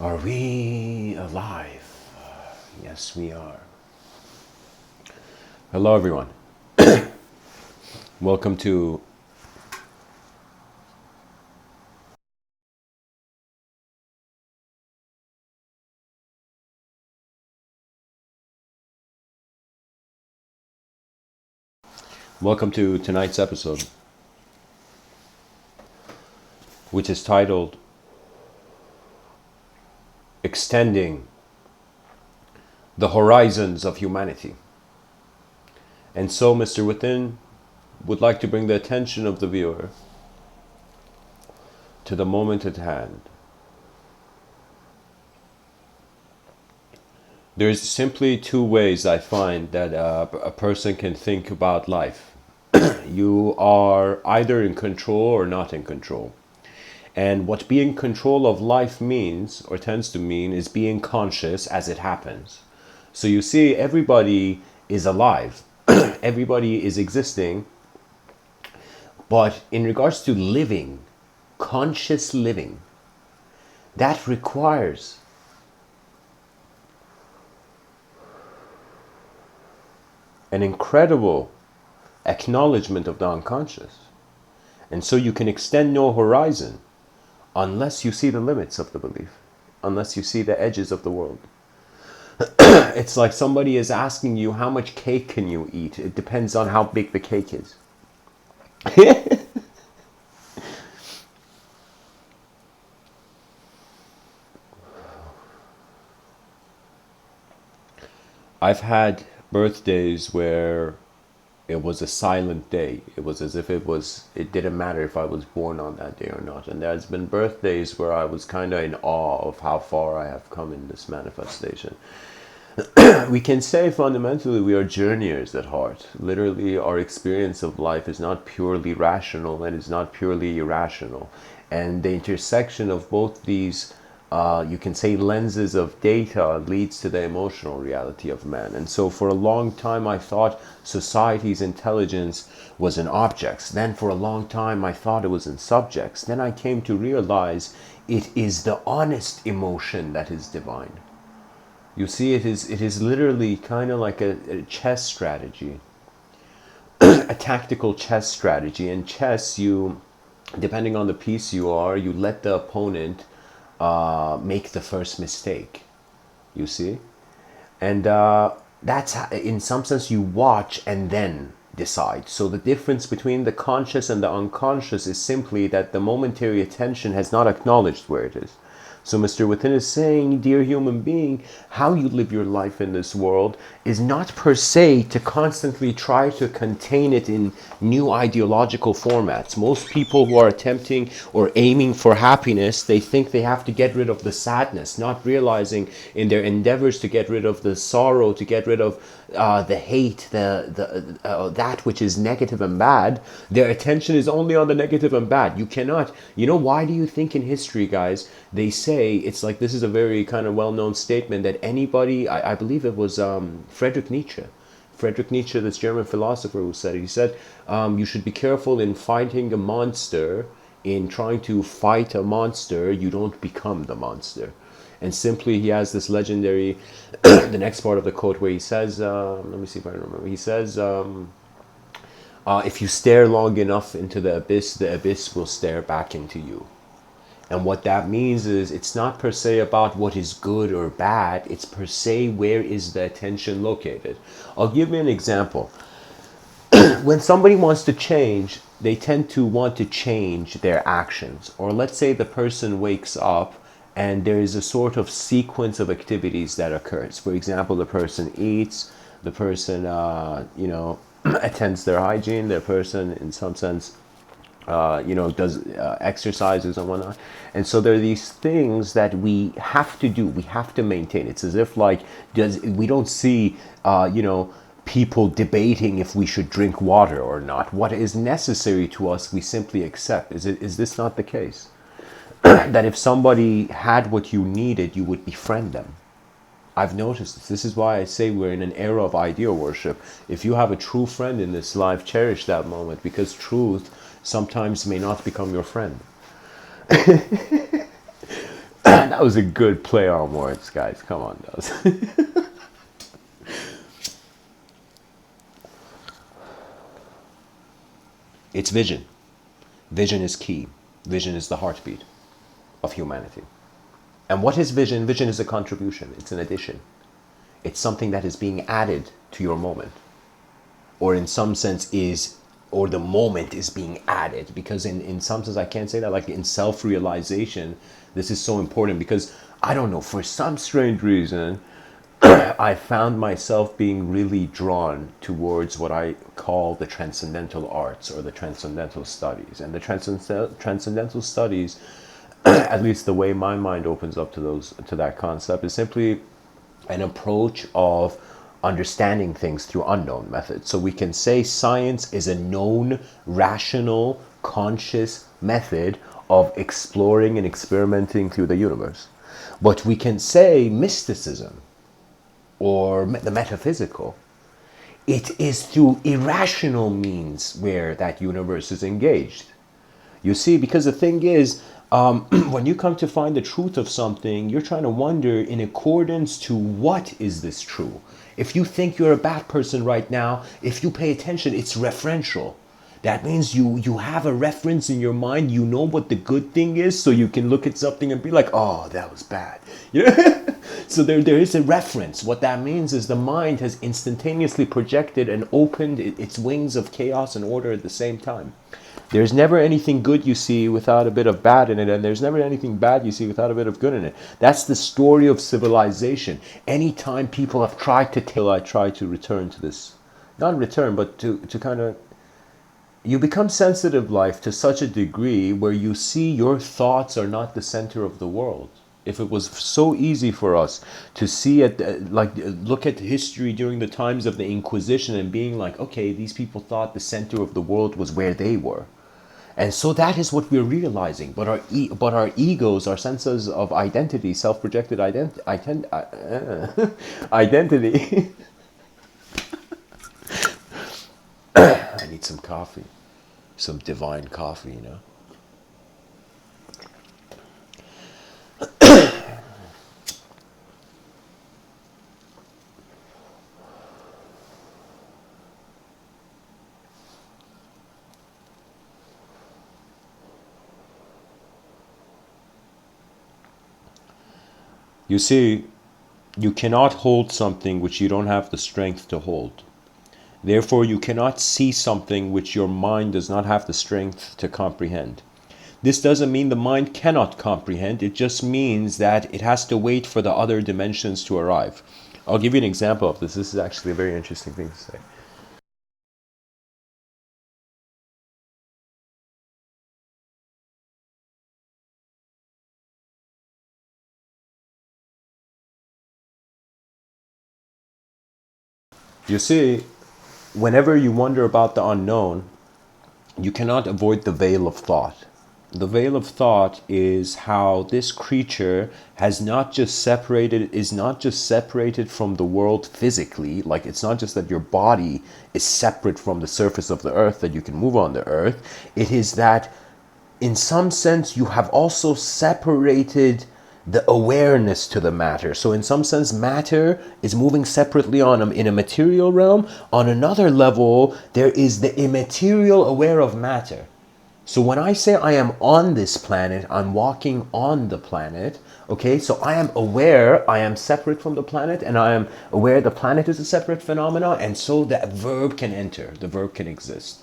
Are we alive? Yes, we are. Hello, everyone. Welcome to tonight's episode, which is titled "Extending the Horizons of Humanity." And so, Mr. Within would like to bring the attention of the viewer to the moment at hand. There's simply two ways I find that a person can think about life. You are either in control or not in control. And what being in control of life means, or tends to mean, is being conscious as it happens. So you see, everybody is alive, everybody is existing, but in regards to living, conscious living, that requires an incredible acknowledgement of the unconscious. And so you can extend no horizon unless you see the limits of the belief, unless you see the edges of the world. It's like somebody is asking you, how much cake can you eat? It depends on how big the cake is. I've had birthdays where it was a silent day. It was as if it didn't matter if I was born on that day or not. And there's been birthdays where I was kind of in awe of how far I have come in this manifestation. We can say fundamentally we are journeyers at heart. Literally, our experience of life is not purely rational and is not purely irrational. And the intersection of both these, you can say, lenses of data leads to the emotional reality of man. And so for a long time I thought society's intelligence was in objects. Then for a long time I thought it was in subjects. Then I came to realize it is the honest emotion that is divine. You see, it is literally kind of like a chess strategy, a tactical chess strategy. In chess, you, depending on the piece you are, you let the opponent make the first mistake. You see, and that's how, in some sense, you watch and then decide. So the difference between the conscious and the unconscious is simply that the momentary attention has not acknowledged where it is. So Mr. Within is saying, dear human being, how you live your life in this world is not per se to constantly try to contain it in new ideological formats. Most people who are attempting or aiming for happiness, they think they have to get rid of the sadness, not realizing in their endeavors to get rid of the sorrow, to get rid of the hate, that which is negative and bad, their attention is only on the negative and bad. You cannot, why do you think in history, guys, they say, it's like, this is a very kind of well-known statement that anybody, I believe it was Friedrich Nietzsche, this German philosopher, who said, he said, you should be careful in fighting a monster. In trying to fight a monster, you don't become the monster. And simply, he has this legendary, the next part of the quote where he says, let me see if I remember. He says, if you stare long enough into the abyss will stare back into you. And what that means is, it's not per se about what is good or bad. It's per se, where is the attention located? I'll give you an example. When somebody wants to change, they tend to want to change their actions. Or let's say the person wakes up and there is a sort of sequence of activities that occurs. For example, the person eats, the person, attends their hygiene, the person, in some sense, does exercises and whatnot. And so there are these things that we have to do, we have to maintain. It's as if like, we don't see, people debating if we should drink water or not. What is necessary to us, we simply accept. Is this not the case? That if somebody had what you needed, you would befriend them. I've noticed this. This is why I say we're in an era of ideal worship. If you have a true friend in this life, cherish that moment, because truth sometimes may not become your friend. That was a good play on words, guys. Come on, that was It's vision. Vision is key. Vision is the heartbeat of humanity. And what is vision? Vision is a contribution. It's an addition. It's something that is being added to your moment. Or in some sense is, or the moment is being added. Because in some sense, I can't say that, like in self-realization, this is so important because, I don't know, for some strange reason, I found myself being really drawn towards what I call the transcendental arts or the transcendental studies. And the transcendental studies, at least the way my mind opens up to that concept, is simply an approach of understanding things through unknown methods. So we can say science is a known, rational, conscious method of exploring and experimenting through the universe. But we can say mysticism or the metaphysical, it is through irrational means where that universe is engaged. You see, because the thing is, when you come to find the truth of something, you're trying to wonder in accordance to what is this true. If you think you're a bad person right now, if you pay attention, it's referential. That means you have a reference in your mind, you know what the good thing is, so you can look at something and be like, oh, that was bad. You know? So there is a reference. What that means is the mind has instantaneously projected and opened its wings of chaos and order at the same time. There's never anything good you see without a bit of bad in it, and there's never anything bad you see without a bit of good in it. That's the story of civilization. Anytime people have tried to tell, I try to return to this. Not return, but to kind of, you become sensitive, life, to such a degree where you see your thoughts are not the center of the world. If it was so easy for us to see it, like look at history during the times of the Inquisition and being like, okay, these people thought the center of the world was where they were. And so that is what we're realizing. But our egos, our senses of identity, self-projected identity. I need some coffee, some divine coffee, you know. You see, you cannot hold something which you don't have the strength to hold. Therefore, you cannot see something which your mind does not have the strength to comprehend. This doesn't mean the mind cannot comprehend. It just means that it has to wait for the other dimensions to arrive. I'll give you an example of this. This is actually a very interesting thing to say. You see, whenever you wonder about the unknown, you cannot avoid the veil of thought. The veil of thought is how this creature is not just separated from the world physically. Like, it's not just that your body is separate from the surface of the earth, that you can move on the earth. It is that in some sense you have also separated the awareness to the matter. So in some sense, matter is moving separately in a material realm. On another level, there is the immaterial aware of matter. So when I say I am on this planet, I'm walking on the planet, okay? So I am aware I am separate from the planet, and I am aware the planet is a separate phenomena, and so that verb can enter, the verb can exist.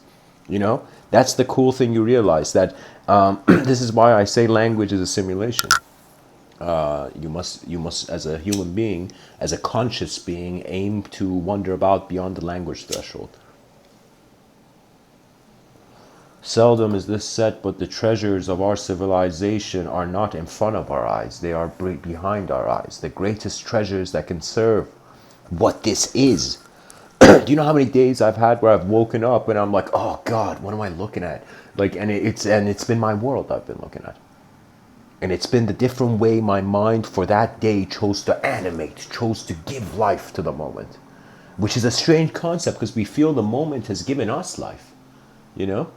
You know, that's the cool thing you realize, that this is why I say language is a simulation. You must, as a human being, as a conscious being, aim to wander about beyond the language threshold. Seldom is this said, but the treasures of our civilization are not in front of our eyes. They are behind our eyes. The greatest treasures that can serve what this is. Do you know how many days I've had where I've woken up and I'm like, oh God, what am I looking at? Like, and it's been my world I've been looking at. And it's been the different way my mind for that day chose to animate, chose to give life to the moment. Which is a strange concept because we feel the moment has given us life, you know?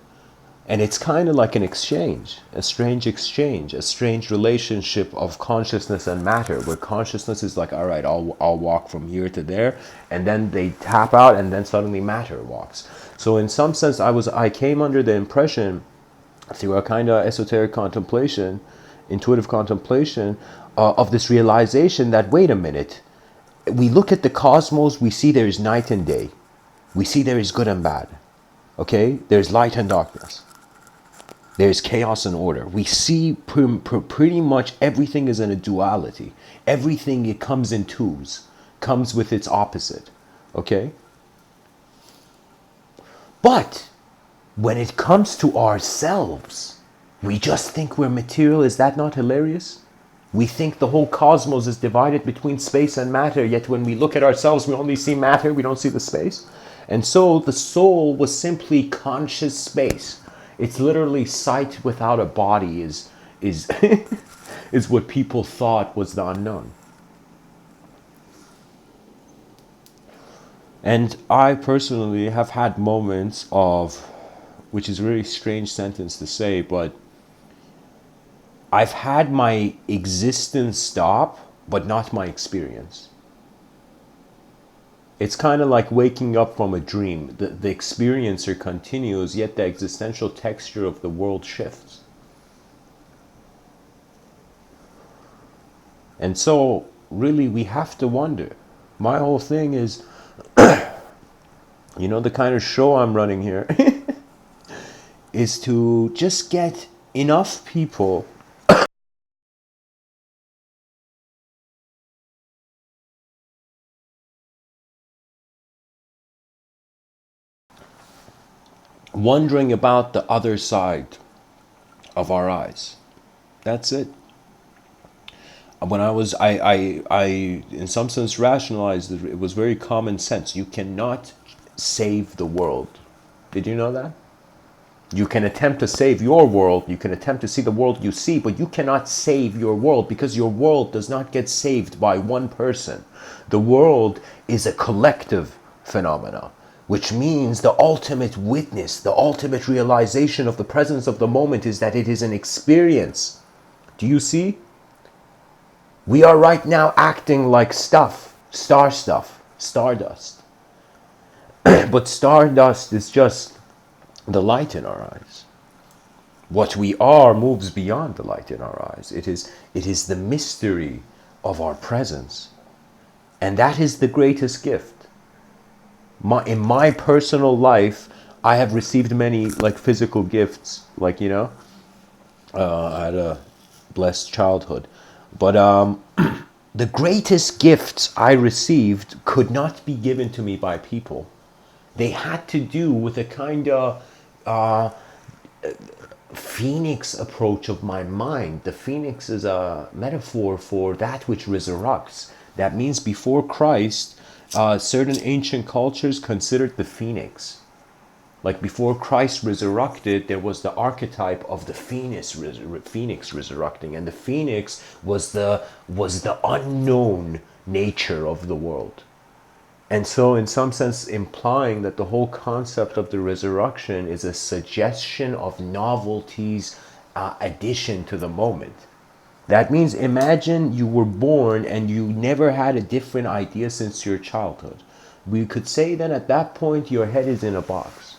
And it's kind of like an exchange, a strange exchange, a strange relationship of consciousness and matter, where consciousness is like, all right, I'll walk from here to there, and then they tap out, and then suddenly matter walks. So in some sense, I came under the impression through a kind of esoteric contemplation, intuitive contemplation, of this realization that, wait a minute, we look at the cosmos, we see there is night and day, we see there is good and bad, okay? There's light and darkness. There's chaos and order. We see pretty much everything is in a duality. Everything, it comes in twos, comes with its opposite. Okay? But when it comes to ourselves, we just think we're material. Is that not hilarious? We think the whole cosmos is divided between space and matter, yet when we look at ourselves, we only see matter, we don't see the space. And so the soul was simply conscious space. It's literally sight without a body is is what people thought was the unknown. And I personally have had moments of, which is a really strange sentence to say, but I've had my existence stop, but not my experience. It's kind of like waking up from a dream. The experiencer continues, yet the existential texture of the world shifts. And so, really, we have to wonder. My whole thing is, you know, the kind of show I'm running here is to just get enough people wondering about the other side of our eyes. That's it. When I in some sense rationalized it. It was very common sense. You cannot save the world. Did you know that? You can attempt to save your world. You can attempt to see the world you see, but you cannot save your world, because your world does not get saved by one person. The world is a collective phenomena, which means the ultimate witness, the ultimate realization of the presence of the moment is that it is an experience. Do you see? We are right now acting like stuff, stardust. But stardust is just the light in our eyes. What we are moves beyond the light in our eyes. It is the mystery of our presence. And that is the greatest gift. In my personal life, I have received many like physical gifts, like, you know, I had a blessed childhood. But the greatest gifts I received could not be given to me by people. They had to do with a kind of phoenix approach of my mind. The phoenix is a metaphor for that which resurrects. That means before Christ, certain ancient cultures considered the phoenix. Like before Christ resurrected, there was the archetype of the phoenix resurrecting, and the phoenix was the unknown nature of the world. And so in some sense implying that the whole concept of the resurrection is a suggestion of novelty's addition to the moment. That means imagine you were born and you never had a different idea since your childhood. We could say then at that point your head is in a box.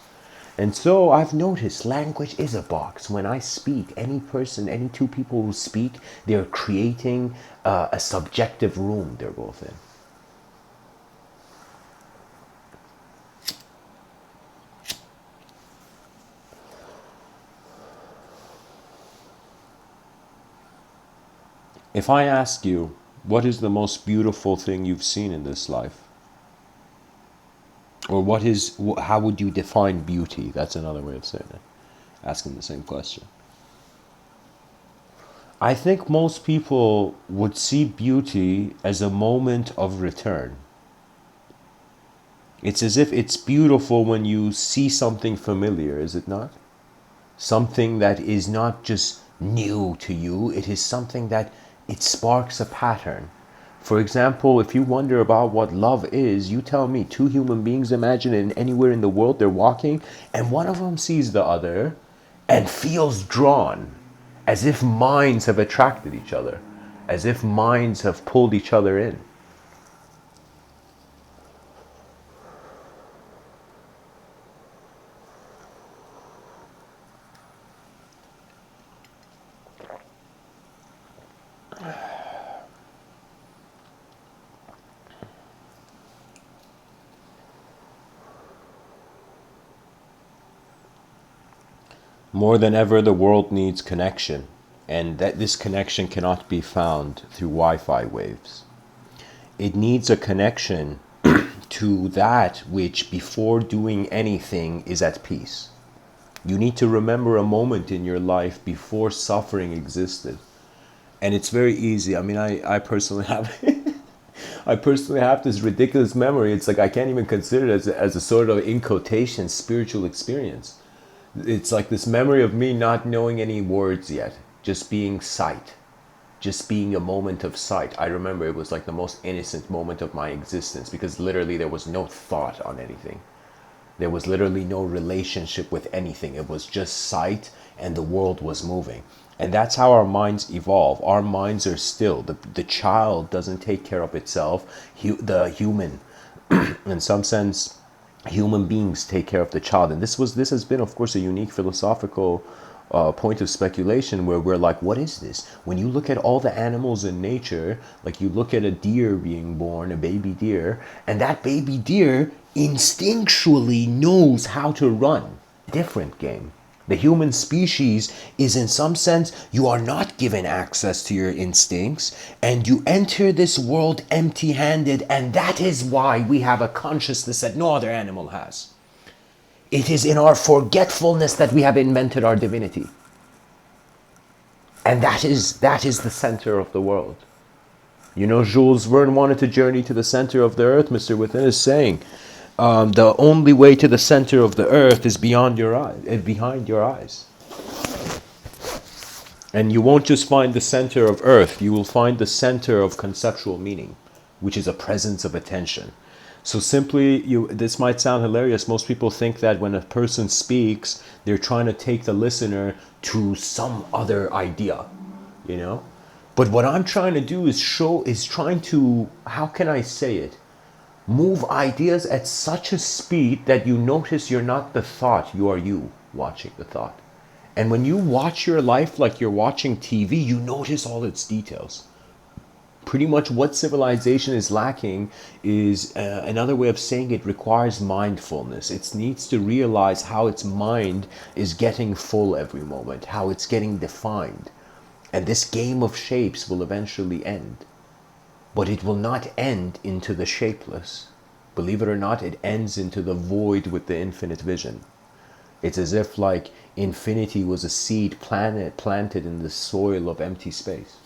And so I've noticed language is a box. When I speak, any person, any two people who speak, they're creating a subjective room they're both in. If I ask you, what is the most beautiful thing you've seen in this life? Or how would you define beauty? That's another way of saying it. Asking the same question. I think most people would see beauty as a moment of return. It's as if it's beautiful when you see something familiar, is it not? Something that is not just new to you, it is something that it sparks a pattern. For example, if you wonder about what love is, you tell me two human beings, imagine it anywhere in the world, they're walking, and one of them sees the other, and feels drawn, as if minds have attracted each other, as if minds have pulled each other in. More than ever, the world needs connection, and that this connection cannot be found through Wi-Fi waves. It needs a connection to that which, before doing anything, is at peace. You need to remember a moment in your life before suffering existed. And it's very easy. I mean, I personally have I personally have this ridiculous memory. It's like I can't even consider it as a sort of, in quotation, spiritual experience. It's like this memory of me not knowing any words yet, just being sight, just being a moment of sight. I remember it was like the most innocent moment of my existence, because literally there was no thought on anything. There was literally no relationship with anything. It was just sight, and the world was moving. And that's how our minds evolve. Our minds are still. The child doesn't take care of itself. The human, in some sense, human beings take care of the child. And this has been, of course, a unique philosophical point of speculation, where we're like, what is this? When you look at all the animals in nature, like you look at a deer being born, a baby deer, and that baby deer instinctually knows how to run. Different game. The human species is, in some sense, you are not given access to your instincts, and you enter this world empty-handed, and that is why we have a consciousness that no other animal has. It is in our forgetfulness that we have invented our divinity. And that is the center of the world. You know, Jules Verne wanted to journey to the center of the earth. Mr.Within is saying, the only way to the center of the earth is beyond your eyes, behind your eyes. And you won't just find the center of earth, you will find the center of conceptual meaning, which is a presence of attention. So simply, this might sound hilarious. Most people think that when a person speaks, they're trying to take the listener to some other idea, you know? But what I'm trying to do is trying to, how can I say it? Move ideas at such a speed that you notice you're not the thought, you are you watching the thought. And when you watch your life like you're watching TV, you notice all its details. Pretty much what civilization is lacking is another way of saying it requires mindfulness. It needs to realize how its mind is getting full every moment, how it's getting defined. And this game of shapes will eventually end. But it will not end into the shapeless. Believe it or not, it ends into the void with the infinite vision. It's as if like infinity was a seed planted in the soil of empty space.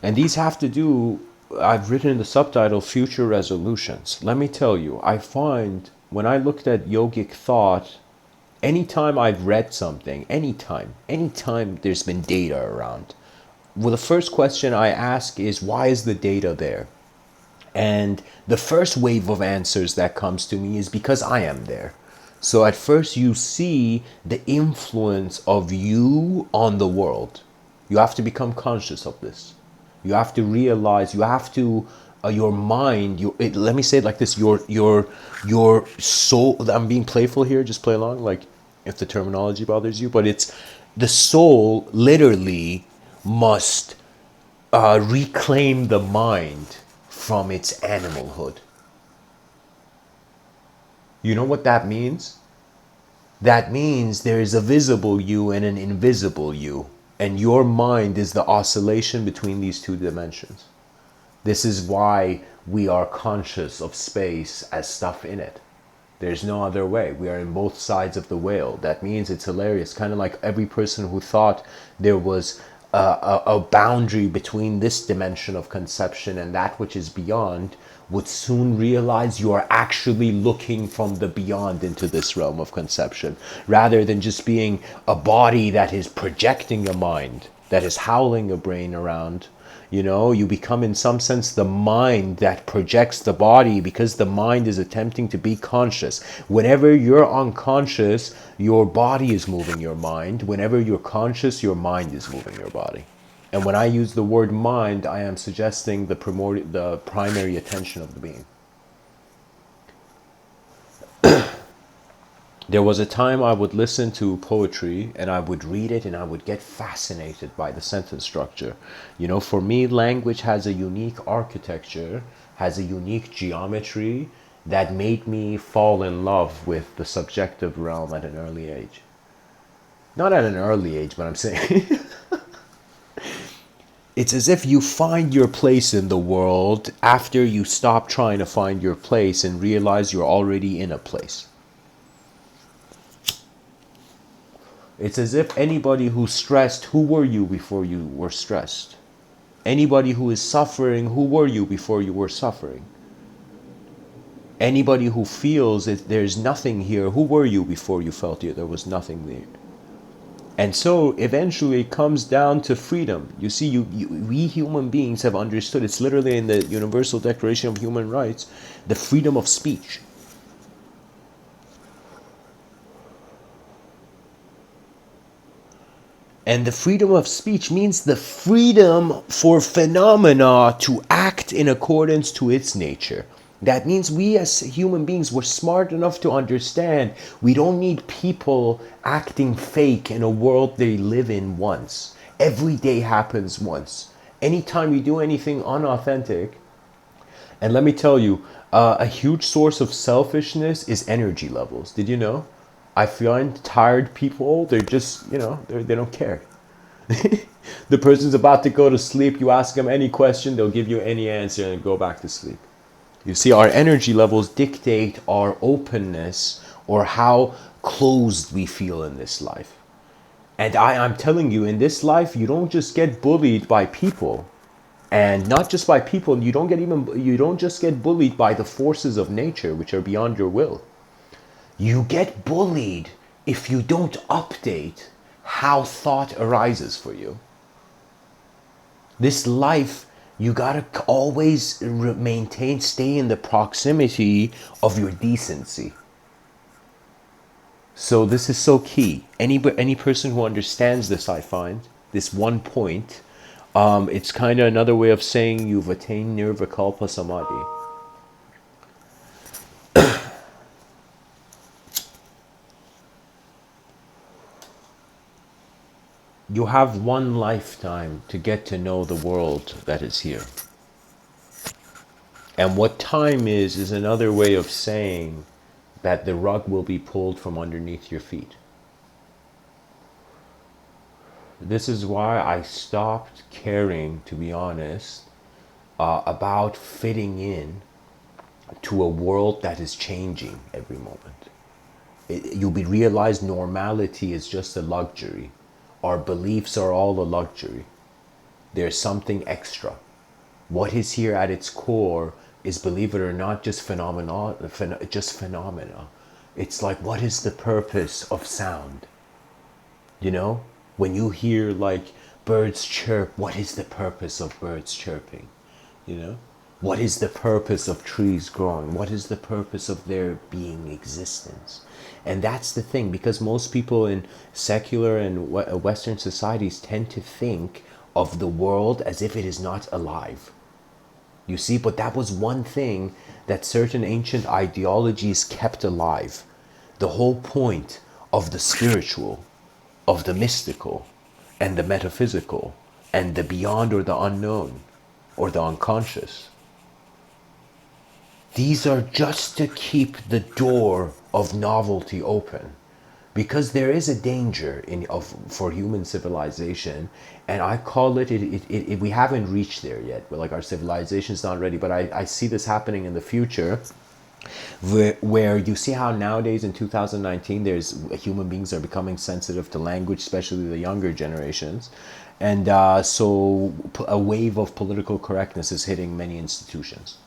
And these have to do, I've written in the subtitle, future resolutions. Let me tell you, I find when I looked at yogic thought, anytime I've read something, anytime there's been data around, well, the first question I ask is, why is the data there? And the first wave of answers that comes to me is because I am there. So at first you see the influence of you on the world. You have to become conscious of this. You have to realize, you have to, your mind, let me say it like this, your soul, I'm being playful here, just play along, like if the terminology bothers you, but it's the soul literally must reclaim the mind from its animalhood. You know what that means? That means there is a visible you and an invisible you. And your mind is the oscillation between these two dimensions. This is why we are conscious of space as stuff in it. There's no other way. We are in both sides of the whale. That means it's hilarious. Kind of like every person who thought there was a boundary between this dimension of conception and that which is beyond would soon realize you are actually looking from the beyond into this realm of conception, rather than just being a body that is projecting a mind. that is howling your brain around. You know, you become in some sense the mind that projects the body, because the mind is attempting to be conscious. Whenever you're unconscious, your body is moving your mind. Whenever you're conscious, your mind is moving your body. And when I use the word mind, I am suggesting the primary attention of the being. There was a time I would listen to poetry and I would read it and I would get fascinated by the sentence structure. You know, for me, language has a unique architecture, has a unique geometry that made me fall in love with the subjective realm at an early age. Not at an early age, but I'm saying it's as if you find your place in the world after you stop trying to find your place and realize you're already in a place. It's as if anybody who's stressed, who were you before you were stressed? Anybody who is suffering, who were you before you were suffering? Anybody who feels that there's nothing here, who were you before you felt there was nothing there? And so eventually it comes down to freedom. You see, we human beings have understood, it's literally in the Universal Declaration of Human Rights, the freedom of speech. And the freedom of speech means the freedom for phenomena to act in accordance to its nature. That means we as human beings, we're smart enough to understand we don't need people acting fake in a world they live in once. Every day happens once. Anytime you do anything unauthentic, and let me tell you, a huge source of selfishness is energy levels. Did you know? I find tired people, they're just, you know, they don't care. The person's about to go to sleep, you ask them any question, they'll give you any answer and go back to sleep. You see, our energy levels dictate our openness or how closed we feel in this life. And I'm telling you, in this life, you don't just get bullied by people. And not just by people, you don't just get bullied by the forces of nature, which are beyond your will. You get bullied if you don't update how thought arises for you. This life, you gotta always stay in the proximity of your decency. So this is so key. Any person who understands this, I find, this one point, it's kind of another way of saying you've attained nirvikalpa samadhi. You have one lifetime to get to know the world that is here. And what time is another way of saying that the rug will be pulled from underneath your feet. This is why I stopped caring, to be honest, about fitting in to a world that is changing every moment. You'll be realized normality is just a luxury. Our beliefs are all a luxury. There's something extra. What is here at its core is, believe it or not, just phenomena. It's like, what is the purpose of sound? You know, when you hear like birds chirp, what is the purpose of birds chirping? You know, what is the purpose of trees growing? What is the purpose of their being existence? And that's the thing, because most people in secular and Western societies tend to think of the world as if it is not alive. You see, but that was one thing that certain ancient ideologies kept alive. The whole point of the spiritual, of the mystical, and the metaphysical, and the beyond or the unknown, or the unconscious. These are just to keep the door of novelty open, because there is a danger for human civilization, and I call it, we haven't reached there yet. But like, our civilization is not ready, but I see this happening in the future, where you see how nowadays in 2019 human beings are becoming sensitive to language, especially the younger generations, and so a wave of political correctness is hitting many institutions.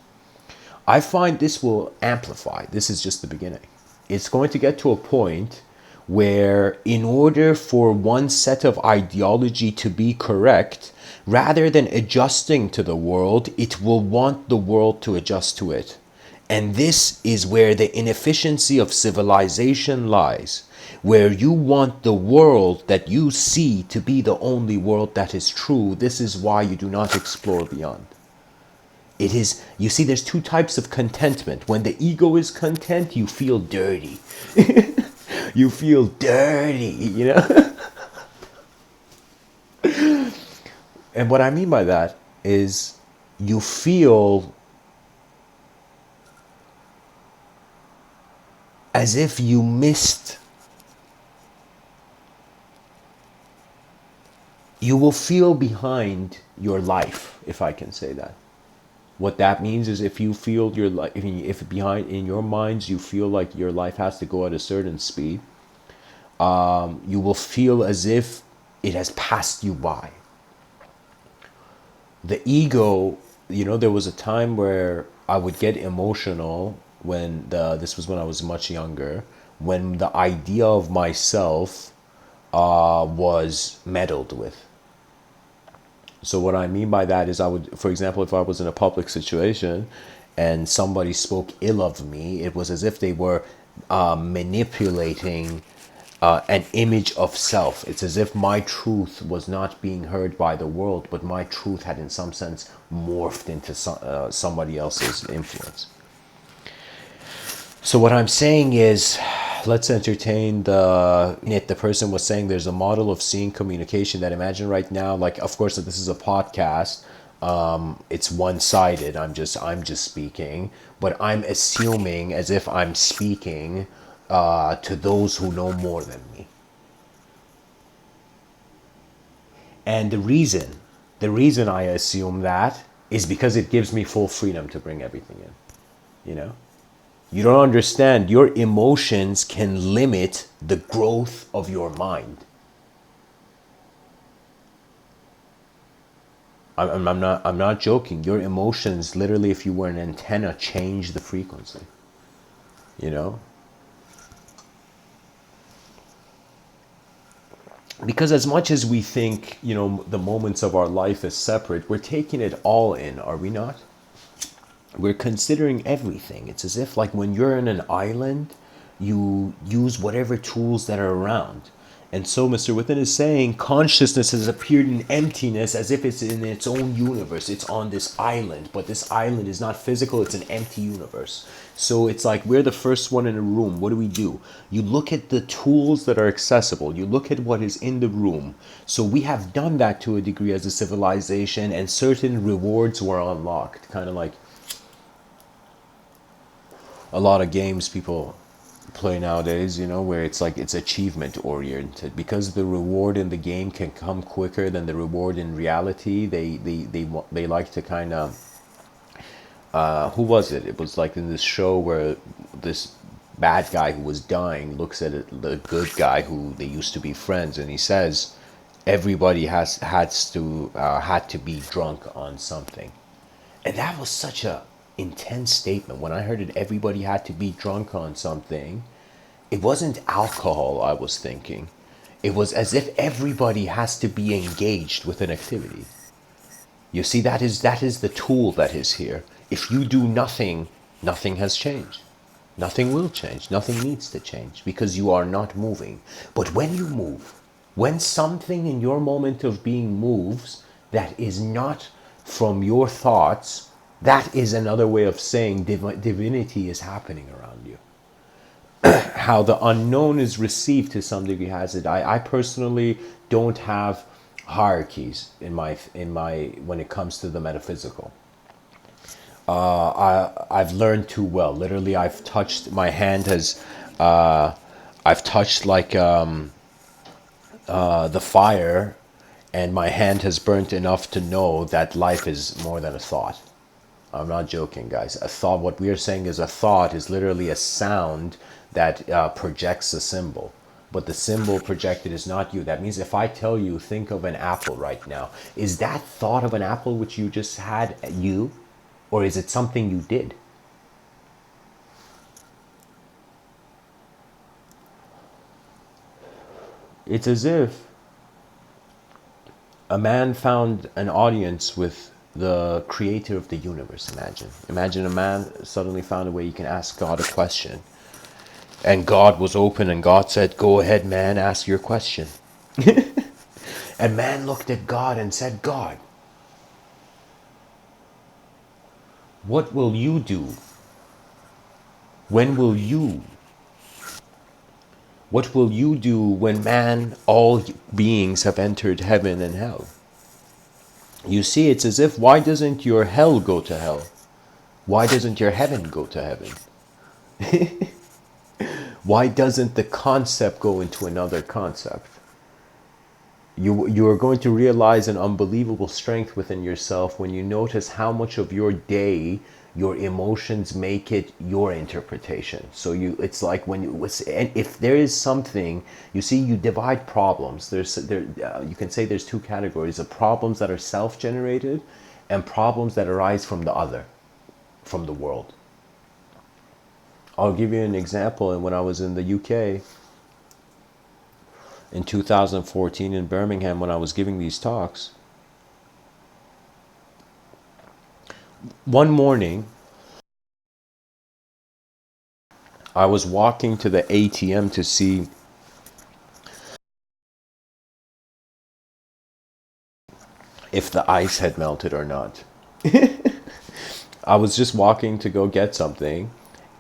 I find this will amplify. This is just the beginning. It's going to get to a point where in order for one set of ideology to be correct, rather than adjusting to the world, it will want the world to adjust to it. And this is where the inefficiency of civilization lies, where you want the world that you see to be the only world that is true. This is why you do not explore beyond. It is, you see, there's two types of contentment. When the ego is content, you feel dirty. You feel dirty, you know? And what I mean by that is you feel as if you missed. You will feel behind your life, if I can say that. What that means is if you feel your life, if behind in your minds you feel like your life has to go at a certain speed, you will feel as if it has passed you by. The ego, you know, there was a time where I would get emotional when this was when I was much younger, when the idea of myself was meddled with. So what I mean by that is I would, for example, if I was in a public situation and somebody spoke ill of me, it was as if they were manipulating an image of self. It's as if my truth was not being heard by the world, but my truth had in some sense morphed into somebody else's influence. So what I'm saying is, let's entertain the person was saying there's a model of seeing communication that, imagine right now, like, of course this is a podcast, it's one-sided, I'm just speaking, but I'm assuming as if I'm speaking to those who know more than me. And the reason I assume that is because it gives me full freedom to bring everything in, you know. You don't understand. Your emotions can limit the growth of your mind. I'm not joking. Your emotions, literally, if you were an antenna, change the frequency. You know? Because as much as we think, you know, the moments of our life is separate, we're taking it all in, are we not? We're considering everything. It's as if, like, when you're in an island, you use whatever tools that are around. And so Mr.Within is saying consciousness has appeared in emptiness as if it's in its own universe. It's on this island, but this island is not physical, it's an empty universe. So it's like we're the first one in a room. What do? You look at the tools that are accessible. You look at what is in the room. So we have done that to a degree as a civilization, and certain rewards were unlocked. Kind of like a lot of games people play nowadays, you know, where it's like it's achievement oriented, because the reward in the game can come quicker than the reward in reality. They like to kind of who was it? It was like in this show where this bad guy who was dying looks at the good guy who they used to be friends, and he says everybody had to be drunk on something. And that was such a intense statement. When I heard it, everybody had to be drunk on something. It wasn't alcohol I was thinking. It was as if everybody has to be engaged with an activity. You see, that is the tool that is here. If you do nothing, nothing has changed. Nothing will change. Nothing needs to change because you are not moving. But when you move, when something in your moment of being moves that is not from your thoughts, that is another way of saying divinity is happening around you. How the unknown is received to some degree has it. I personally don't have hierarchies in my when it comes to the metaphysical. I've learned too well. Literally, I've touched, my hand has, I've touched like the fire, and my hand has burnt enough to know that life is more than a thought. I'm not joking, guys. A thought, what we are saying is a thought is literally a sound that projects a symbol. But the symbol projected is not you. That means if I tell you, think of an apple right now, is that thought of an apple which you just had you? Or is it something you did? It's as if a man found an audience with the creator of the universe. Imagine a man suddenly found a way you can ask God a question, and God was open, and God said, go ahead, man, ask your question. And man looked at God and said, God, what will you do? When will you? What will you do when man, all beings have entered heaven and hell? You see, it's as if, why doesn't your hell go to hell? Why doesn't your heaven go to heaven? Why doesn't the concept go into another concept? You are going to realize an unbelievable strength within yourself when you notice how much of your day your emotions make it your interpretation. So it's like when and if there is something, you see, you divide problems. You can say there's two categories of problems that are self-generated and problems that arise from the other, from the world. I'll give you an example. And when I was in the UK in 2014 in Birmingham, when I was giving these talks, one morning I was walking to the ATM to see if the ice had melted or not. I was just walking to go get something.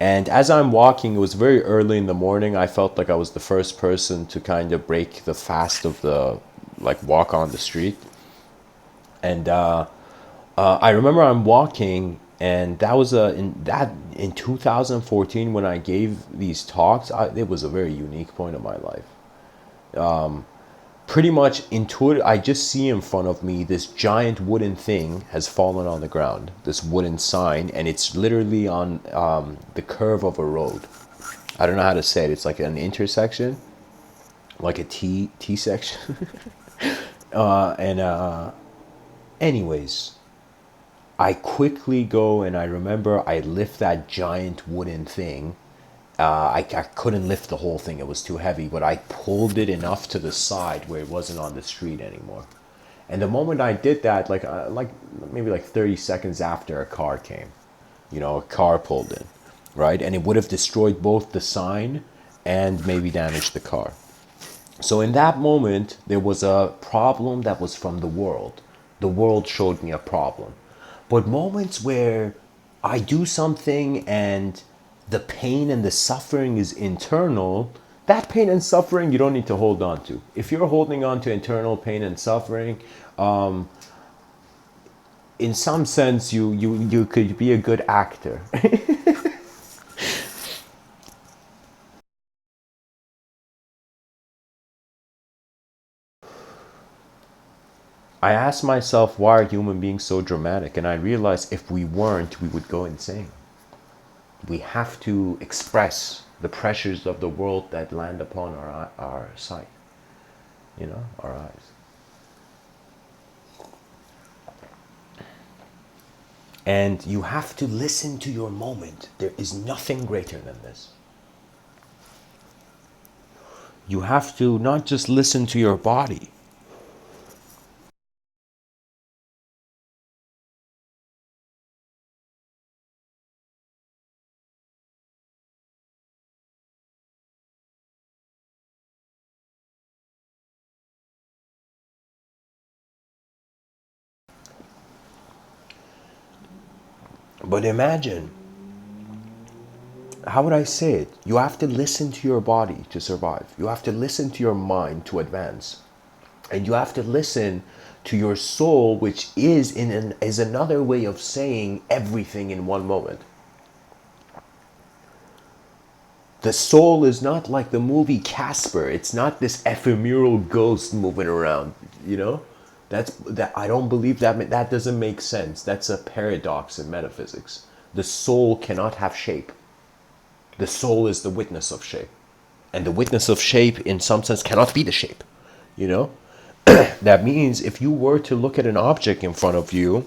And as I'm walking, it was very early in the morning. I felt like I was the first person to kind of break the fast of the, like, walk on the street. And I remember I'm walking, and that was in 2014 when I gave these talks. It was a very unique point of my life. Pretty much intuitive, I just see in front of me this giant wooden thing has fallen on the ground, this wooden sign, and it's literally on the curve of a road. I don't know how to say it. It's like an intersection, like a T section. And anyways, I quickly go, and I remember I lift that giant wooden thing. I couldn't lift the whole thing, it was too heavy, but I pulled it enough to the side where it wasn't on the street anymore. And the moment I did that, like maybe like 30 seconds after, a car came. A car pulled in, right? And it would have destroyed both the sign and maybe damaged the car. So in that moment, there was a problem that was from the world. The world showed me a problem. But moments where I do something and the pain and the suffering is internal, that pain and suffering you don't need to hold on to. If you're holding on to internal pain and suffering, in some sense, you could be a good actor. I asked myself, why are human beings so dramatic? And I realized if we weren't, we would go insane. We have to express the pressures of the world that land upon our sight, our eyes. And you have to listen to your moment. There is nothing greater than this. You have to not just listen to your body. But imagine, how would I say it? You have to listen to your body to survive. You have to listen to your mind to advance. And you have to listen to your soul, which is another way of saying everything in one moment. The soul is not like the movie Casper. It's not this ephemeral ghost moving around, that I don't believe that doesn't make sense. That's a paradox in metaphysics. The soul cannot have shape. The soul is the witness of shape. And the witness of shape, in some sense, cannot be the shape. That means if you were to look at an object in front of you,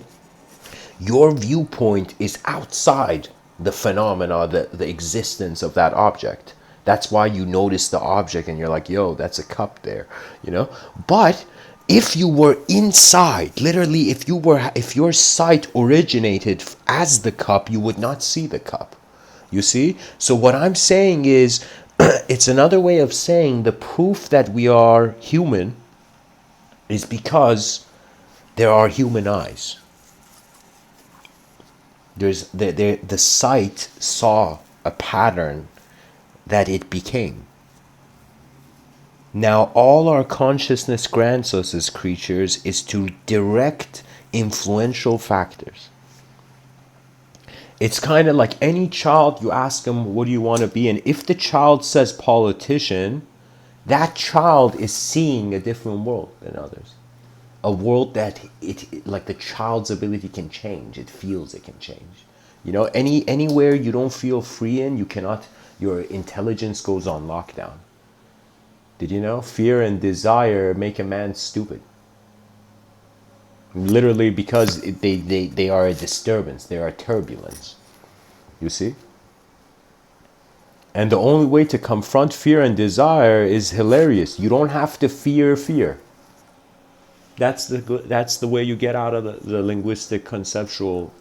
your viewpoint is outside the phenomena, the existence of that object. That's why you notice the object and you're like, yo, that's a cup there, you know? But if you were inside, literally, if your sight originated as the cup, you would not see the cup. You see? So what I'm saying is, it's another way of saying the proof that we are human is because there are human eyes. There's the sight saw a pattern that it became. Now, all our consciousness grants us as creatures is to direct influential factors. It's kind of like any child, you ask them, what do you want to be? And if the child says politician, that child is seeing a different world than others. A world that like the child's ability can change. It feels it can change. You know, anywhere you don't feel free in, you cannot, your intelligence goes on lockdown. Did you know? Fear and desire make a man stupid. Literally, because they are a disturbance. They are turbulence. You see? And the only way to confront fear and desire is hilarious. You don't have to fear fear. That's the way you get out of the linguistic conceptual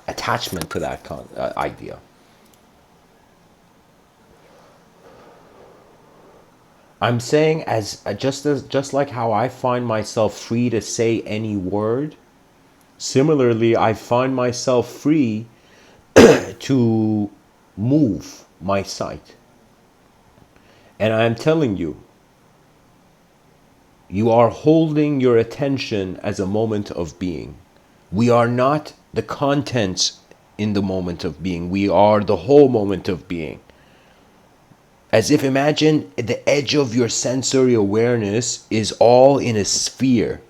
attachment to that idea. I'm saying just like how I find myself free to say any word, similarly I find myself free to move my sight. And I'm telling you, you are holding your attention as a moment of being. We are not the contents in the moment of being. We are the whole moment of being. As if, imagine the edge of your sensory awareness is all in a sphere.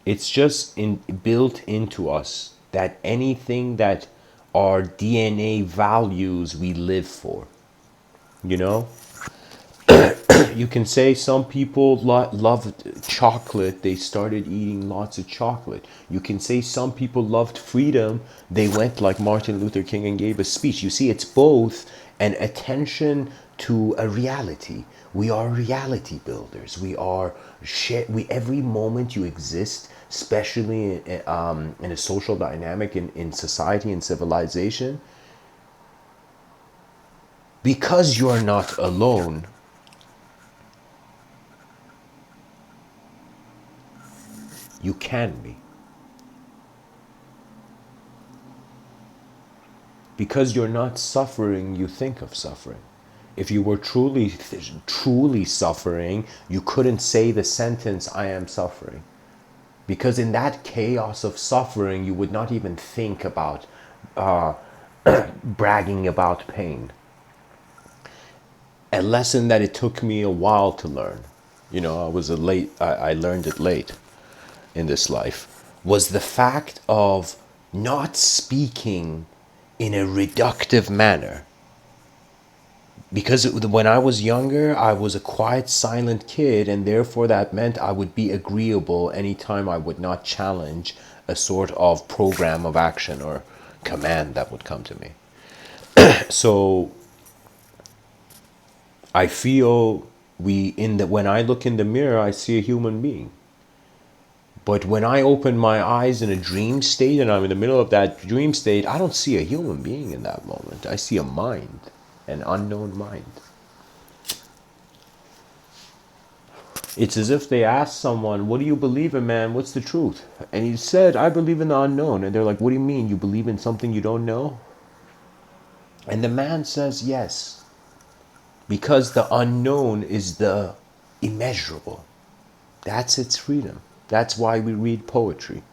It's just built into us that anything that our DNA values, we live for. You know? You can say some people loved chocolate, they started eating lots of chocolate. You can say some people loved freedom, they went like Martin Luther King and gave a speech. You see, it's both an attention to a reality. We are reality builders. We are every moment you exist, especially in a social dynamic in society and civilization, because you're not alone. You can be. Because you're not suffering, you think of suffering. If you were truly suffering, you couldn't say the sentence, I am suffering. Because in that chaos of suffering, you would not even think about bragging about pain. A lesson that it took me a while to learn. You know, I learned it late in this life, was the fact of not speaking in a reductive manner. Because when I was younger, I was a quiet, silent kid, and therefore that meant I would be agreeable anytime I would not challenge a sort of program of action or command that would come to me. So I feel when I look in the mirror, I see a human being. But when I open my eyes in a dream state and I'm in the middle of that dream state, I don't see a human being in that moment. I see a mind, an unknown mind. It's as if they asked someone, what do you believe in, man? What's the truth? And he said, I believe in the unknown. And they're like, what do you mean? You believe in something you don't know? And the man says, yes. Because the unknown is the immeasurable. That's its freedom. That's why we read poetry.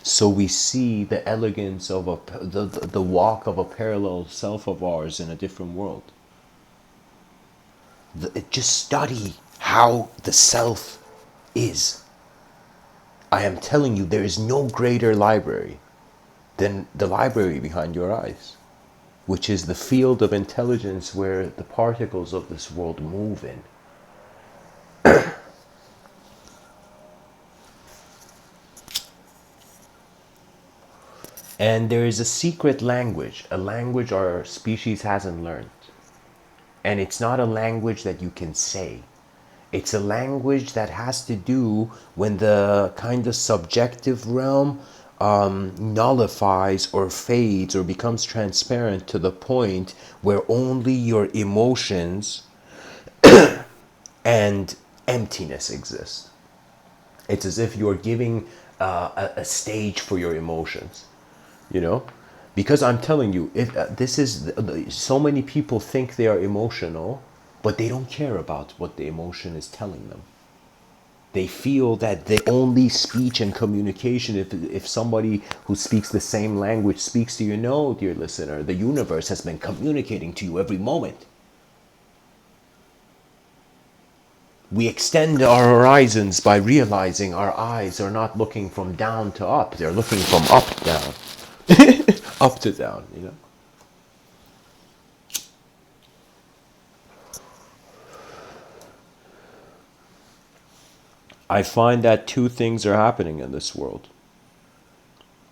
So we see the elegance of the walk of a parallel self of ours in a different world. Just study how the self is. I am telling you, there is no greater library than the library behind your eyes. which is the field of intelligence where the particles of this world move in. And there is a secret language, a language our species hasn't learned. And it's not a language that you can say. It's a language that has to do when the kind of subjective realm nullifies or fades or becomes transparent to the point where only your emotions and emptiness exist. It's as if you're giving a stage for your emotions, you know? Because I'm telling you, if this is so many people think they are emotional, but they don't care about what the emotion is telling them. They feel that the only speech and communication, if somebody who speaks the same language speaks to you, no, dear listener, the universe has been communicating to you every moment. We extend our horizons by realizing our eyes are not looking from down to up, they're looking from up down. Up to down, you know. I find that two things are happening in this world.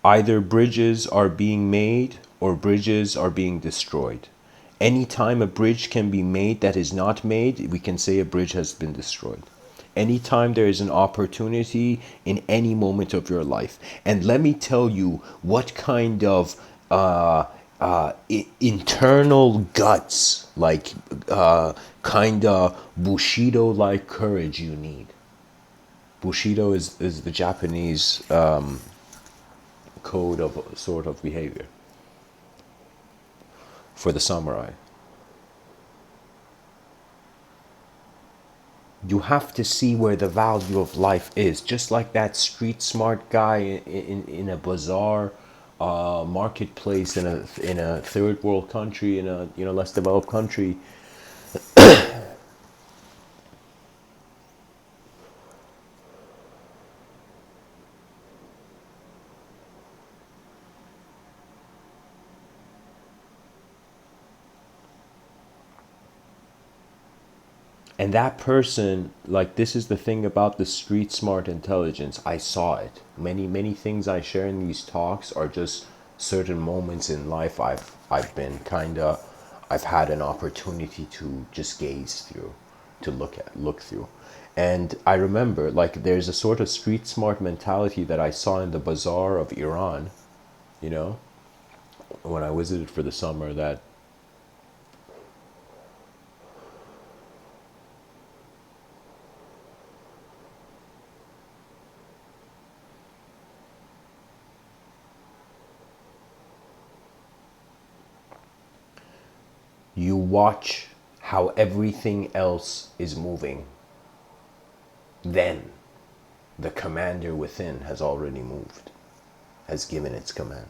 Either bridges are being made or bridges are being destroyed. Anytime a bridge can be made that is not made, we can say a bridge has been destroyed. Anytime there is an opportunity in any moment of your life. And let me tell you what kind of internal guts, like kind of Bushido-like courage you need. Bushido is the Japanese code of sort of behavior for the samurai. You have to see where the value of life is, just like that street smart guy in a bazaar marketplace in a third world country, in a less developed country. And that person, like, this is the thing about the street smart intelligence. I saw it. Many things I share in these talks are just certain moments in life I've been I've had an opportunity to just gaze through, to look through. And I remember, like, there's a sort of street smart mentality that I saw in the bazaar of Iran, you know, when I visited for the summer, that you watch how everything else is moving. Then the commander within has already moved, has given its command.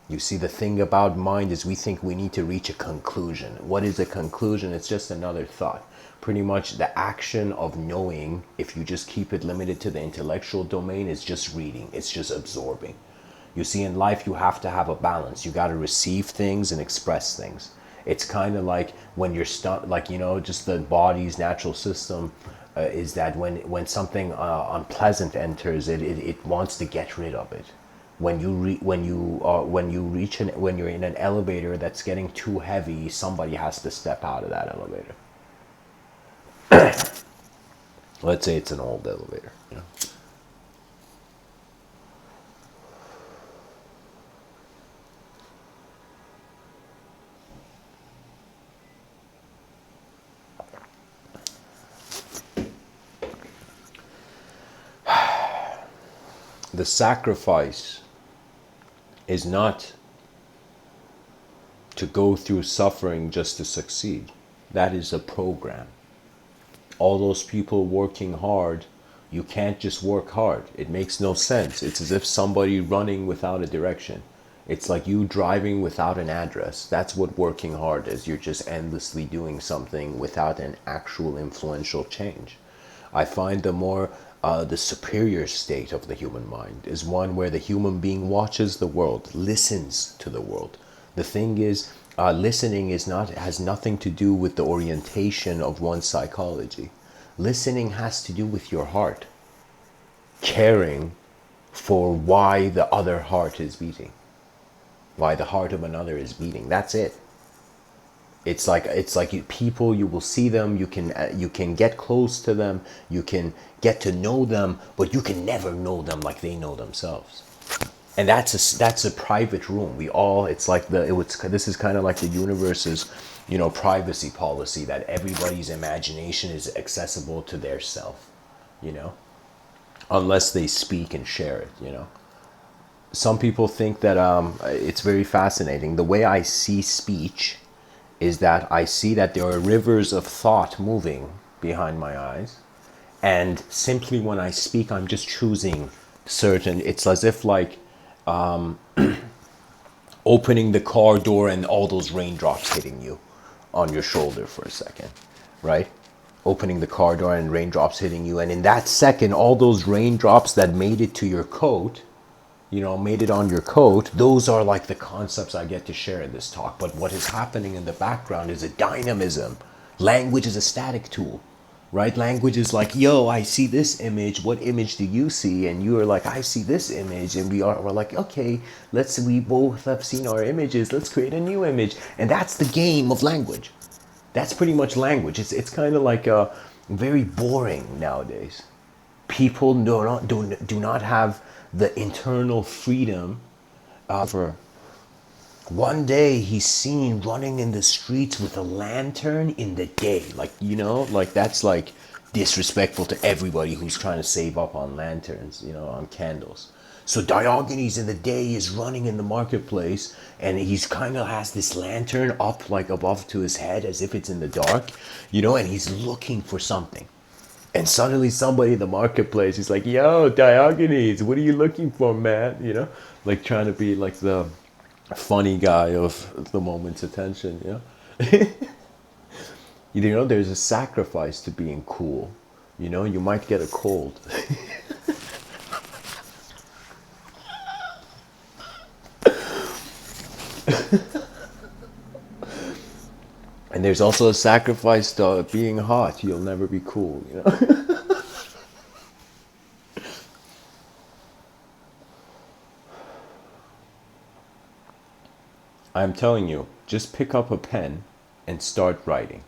You see, the thing about mind is we think we need to reach a conclusion. What is a conclusion? It's just another thought. Pretty much the action of knowing, if you just keep it limited to the intellectual domain, is just reading. It's just absorbing. You see, in life, you have to have a balance. You got to receive things and express things. It's kind of like when you're like, just the body's natural system is that when something unpleasant enters, it wants to get rid of it. When you're in an elevator that's getting too heavy, somebody has to step out of that elevator. Let's say it's an old elevator, you know. The sacrifice is not to go through suffering just to succeed. That is a program. All those people working hard, you can't just work hard. It makes no sense. It's as if somebody running without a direction. It's like you driving without an address. That's what working hard is. You're just endlessly doing something without an actual influential change. I find the superior state of the human mind is one where the human being watches the world, listens to the world. The thing is, Listening has nothing to do with the orientation of one's psychology. Listening has to do with your heart, caring for why the other heart is beating, why the heart of another is beating. That's it. It's like people, you will see them, you can get close to them, you can get to know them, but you can never know them like they know themselves. And that's a private room. We all, it's like this is kind of like the universe's, privacy policy, that everybody's imagination is accessible to their self, you know, unless they speak and share it. Some people think that it's very fascinating. The way I see speech is that I see that there are rivers of thought moving behind my eyes, and simply when I speak, I'm just choosing certain. It's as if like opening the car door and all those raindrops hitting you on your shoulder for a second, right? Opening the car door and raindrops hitting you, and in that second, all those raindrops that made it to your coat, made it on your coat, those are like the concepts I get to share in this talk. But what is happening in the background is a dynamism. Language is a static tool, right? Language is like, yo, I see this image. What image do you see? And you are like, I see this image. And we're like, okay, we both have seen our images. Let's create a new image. And that's the game of language. That's pretty much language. It's kind of like very boring nowadays. People do not have the internal freedom. For one day, he's seen running in the streets with a lantern in the day. Like, like that's like disrespectful to everybody who's trying to save up on lanterns, on candles. So Diogenes in the day is running in the marketplace, and he's kind of has this lantern up like above to his head as if it's in the dark, and he's looking for something. And suddenly somebody in the marketplace is like, yo, Diogenes, what are you looking for, man? Like trying to be like the funny guy of the moment's attention, there's a sacrifice to being cool. You might get a cold. And there's also a sacrifice to being hot. You'll never be cool, I'm telling you, just pick up a pen and start writing.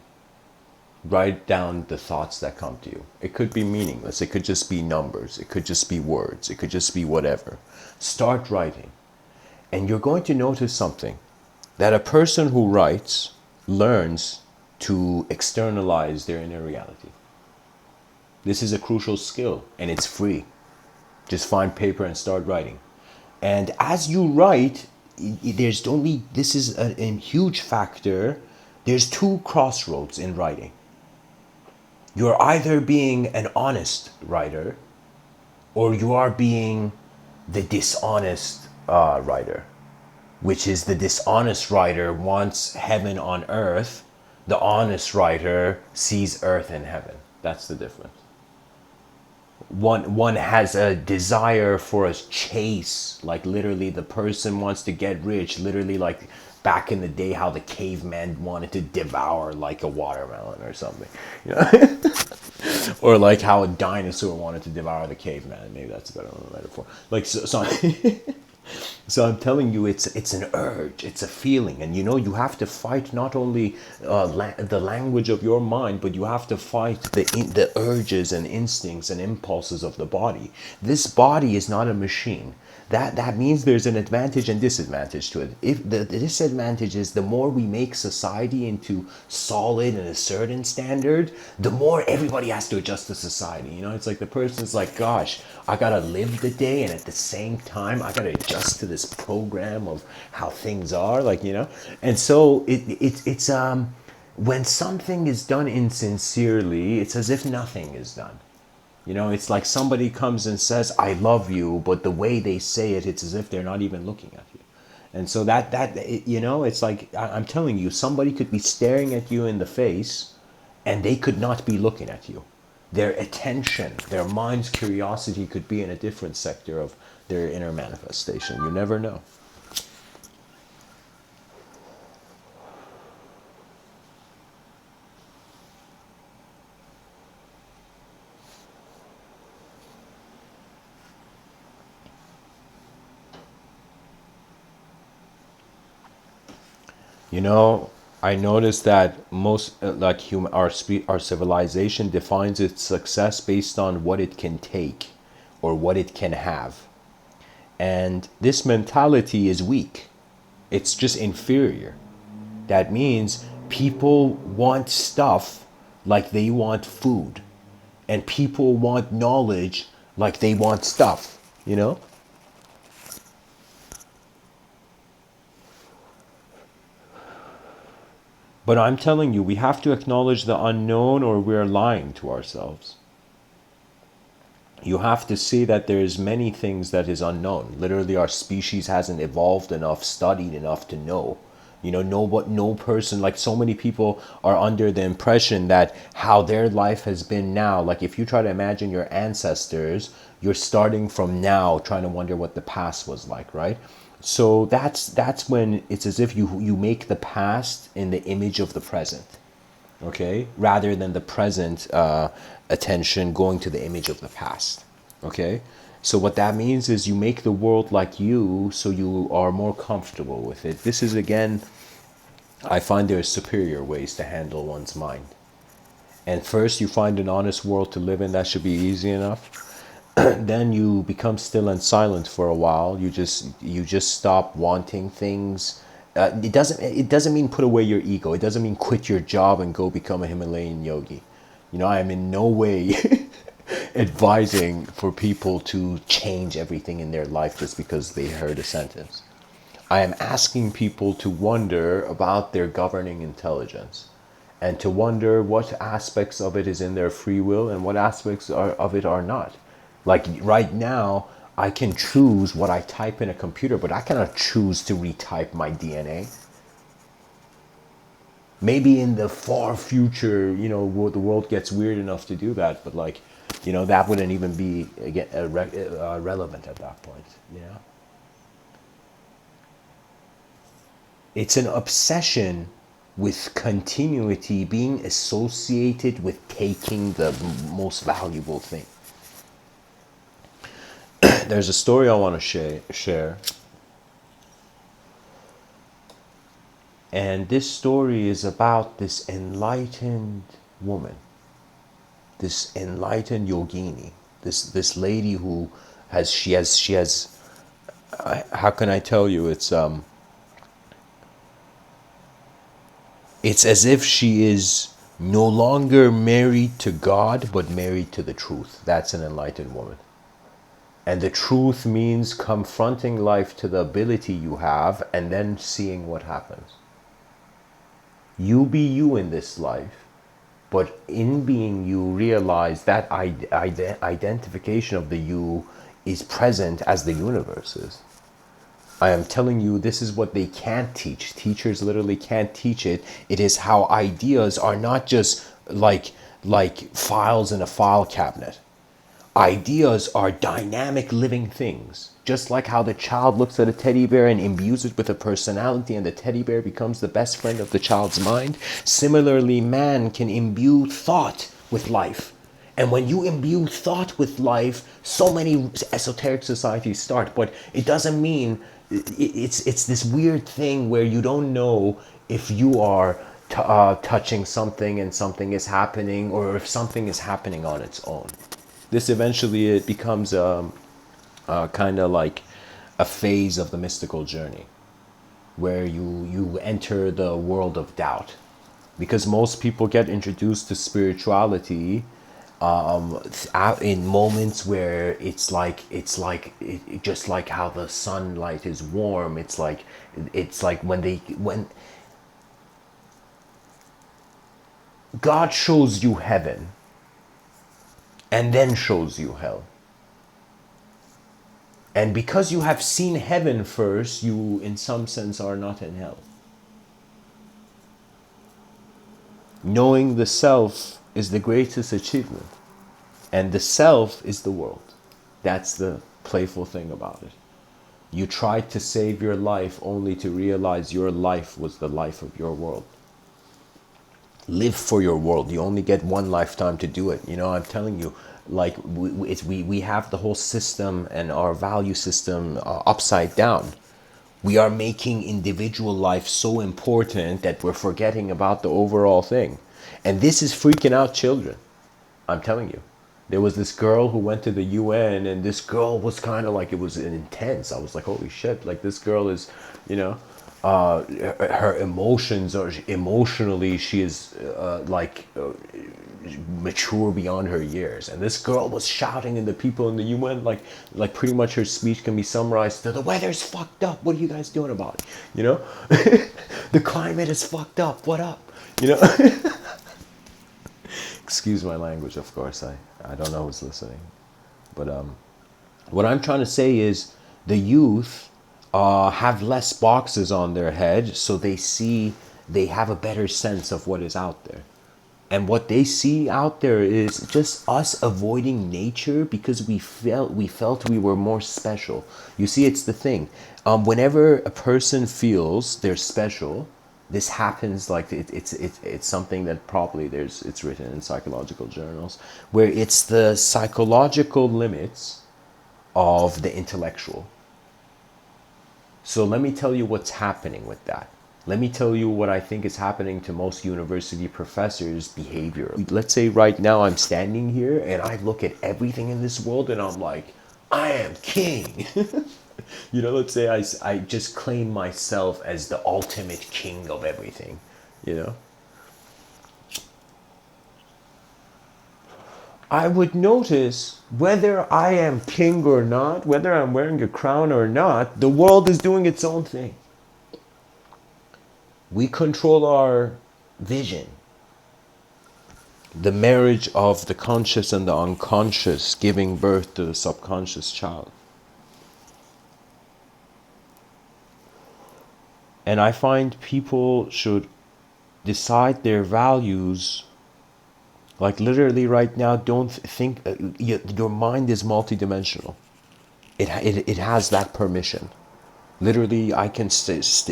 Write down the thoughts that come to you. It could be meaningless. It could just be numbers. It could just be words. It could just be whatever. Start writing. And you're going to notice something. That a person who writes learns to externalize their inner reality. This is a crucial skill, and it's free. Just find paper and start writing. And as you write, this is a huge factor. There's two crossroads in writing. You're either being an honest writer, or you are being the dishonest writer, which is the dishonest writer wants heaven on earth. The honest writer sees earth and heaven. That's the difference. One has a desire for a chase, like literally the person wants to get rich, literally like back in the day how the caveman wanted to devour like a watermelon or something, or like how a dinosaur wanted to devour the caveman. Maybe that's a better metaphor. Like so I'm telling you, it's an urge, it's a feeling, and you have to fight not only the language of your mind, but you have to fight the urges and instincts and impulses of the body. This body is not a machine. That means there's an advantage and disadvantage to it. If the disadvantage is the more we make society into solid and a certain standard, the more everybody has to adjust to society. It's like the person's like, gosh, I gotta live the day, and at the same time I gotta adjust to this program of how things are, and so it's when something is done insincerely, it's as if nothing is done. It's like somebody comes and says, I love you, but the way they say it, it's as if they're not even looking at you. And so it's like, I'm telling you, somebody could be staring at you in the face and they could not be looking at you. Their attention, their mind's curiosity could be in a different sector of their inner manifestation. You never know. You know, I noticed that most like our civilization defines its success based on what it can take or what it can have. And this mentality is weak. It's just inferior. That means people want stuff like they want food, and people want knowledge like they want stuff, you know? But I'm telling you, we have to acknowledge the unknown or we're lying to ourselves. You have to see that there's many things that is unknown. Literally, our species hasn't evolved enough, studied enough to know. You know, no person, like so many people are under the impression that how their life has been now. Like if you try to imagine your ancestors, you're starting from now, trying to wonder what the past was like, right? So that's when it's as if you make the past in the image of the present, okay, rather than the present attention going to the image of the past, okay. So what that means is you make the world like you, so you are more comfortable with it. This is again, I find there are superior ways to handle one's mind. And first you find an honest world to live in. That should be easy enough. Then you become still and silent for a while. You just stop wanting things. It doesn't mean put away your ego. It doesn't mean quit your job and go become a Himalayan yogi. You know, I am in no way advising for people to change everything in their life just because they heard a sentence. I am asking people to wonder about their governing intelligence, and to wonder what aspects of it is in their free will and what aspects of it are not. Like right now, I can choose what I type in a computer, but I cannot choose to retype my DNA. Maybe in the far future, you know, the world gets weird enough to do that, but like, you know, that wouldn't even be again relevant at that point. You know, it's an obsession with continuity being associated with taking the most valuable thing. There's a story I want to share. And this story is about this enlightened woman, this enlightened yogini, this lady who she has how can I tell you, it's as if she is no longer married to God but married to the truth. That's an enlightened woman. And the truth means confronting life to the ability you have and then seeing what happens. You be you in this life, but in being you realize that identification of the you is present as the universe is. I am telling you, this is what they can't teach. Teachers literally can't teach it. It is how ideas are not just like files in a file cabinet. Ideas are dynamic living things. Just like how the child looks at a teddy bear and imbues it with a personality, and the teddy bear becomes the best friend of the child's mind. Similarly, man can imbue thought with life. And when you imbue thought with life, so many esoteric societies start. But it doesn't mean, it's this weird thing where you don't know if you are touching something and something is happening, or if something is happening on its own. This eventually it becomes kind of like a phase of the mystical journey where you enter the world of doubt, because most people get introduced to spirituality in moments where it's just like how the sunlight is warm. It's like when God shows you heaven and then shows you hell. And because you have seen heaven first, you in some sense are not in hell. Knowing the self is the greatest achievement. And the self is the world. That's the playful thing about it. You tried to save your life only to realize your life was the life of your world. Live for your world. You only get one lifetime to do it. You know, I'm telling you, like we have the whole system and our value system upside down. We are making individual life so important that we're forgetting about the overall thing. And this is freaking out children. I'm telling you. There was this girl who went to the UN, and this girl was kind of like, it was intense. I was like, holy shit, like this girl is, you know, her emotions are emotionally, she is mature beyond her years. And this girl was shouting at the people in the UN, like pretty much her speech can be summarized to, the weather's fucked up, what are you guys doing about it, you know? The climate is fucked up, what up, you know? Excuse my language, of course. I don't know who's listening. But what I'm trying to say is the youth have less boxes on their head, so they have a better sense of what is out there. And what they see out there is just us avoiding nature because we felt we were more special. You see, it's the thing. Whenever a person feels they're special, this happens, like it's something that probably it's written in psychological journals, where it's the psychological limits of the intellectual. So let me tell you what's happening with that. Let me tell you what I think is happening to most university professors' behavior. Let's say right now I'm standing here and I look at everything in this world and I'm like, I am king. You know, let's say I just claim myself as the ultimate king of everything, you know. I would notice whether I am king or not, whether I'm wearing a crown or not, the world is doing its own thing. We control our vision. The marriage of the conscious and the unconscious giving birth to the subconscious child. And I find people should decide their values. Like literally right now, don't think, your mind is multidimensional. It has that permission. Literally, I can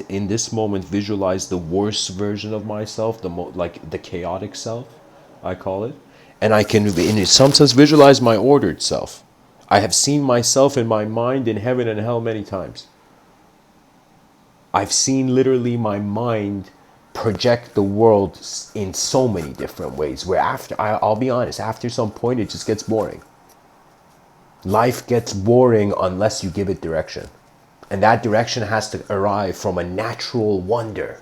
in this moment visualize the worst version of myself, like the chaotic self, I call it. And I can, in some sense, visualize my ordered self. I have seen myself in my mind in heaven and hell many times. I've seen literally my mind project the world in so many different ways, where I'll be honest, after some point it just gets boring. Life gets boring unless you give it direction. And that direction has to arrive from a natural wonder.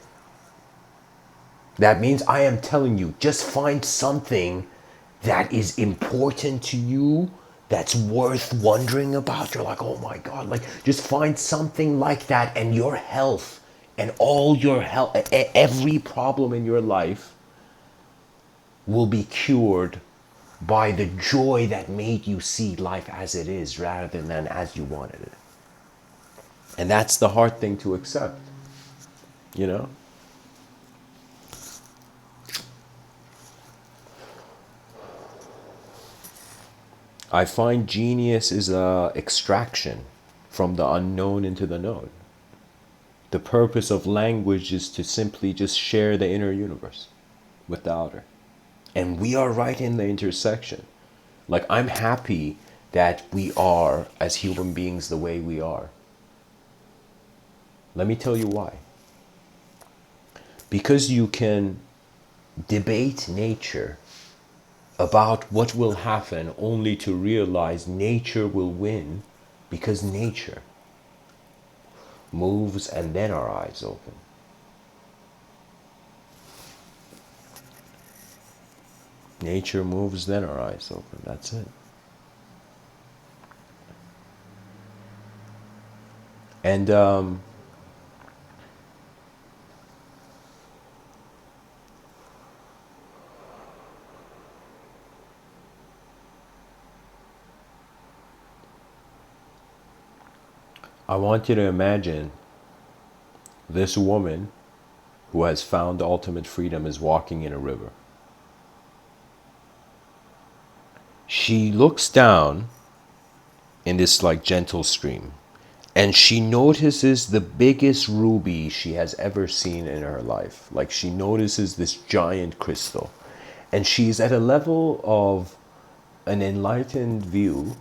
That means I am telling you, just find something that is important to you, that's worth wondering about. You're like, oh my God, like just find something like that, and your health and all your health, every problem in your life will be cured by the joy that made you see life as it is rather than as you wanted it. And that's the hard thing to accept, you know? I find genius is a extraction from the unknown into the known. The purpose of language is to simply just share the inner universe with the outer. And we are right in the intersection. Like, I'm happy that we are, as human beings, the way we are. Let me tell you why. Because you can debate nature about what will happen only to realize nature will win, because nature moves and then our eyes open. Nature moves, then our eyes open. That's it. And I want you to imagine this woman who has found ultimate freedom is walking in a river. She looks down in this like gentle stream, and she notices the biggest ruby she has ever seen in her life. Like, she notices this giant crystal, and she's at a level of an enlightened view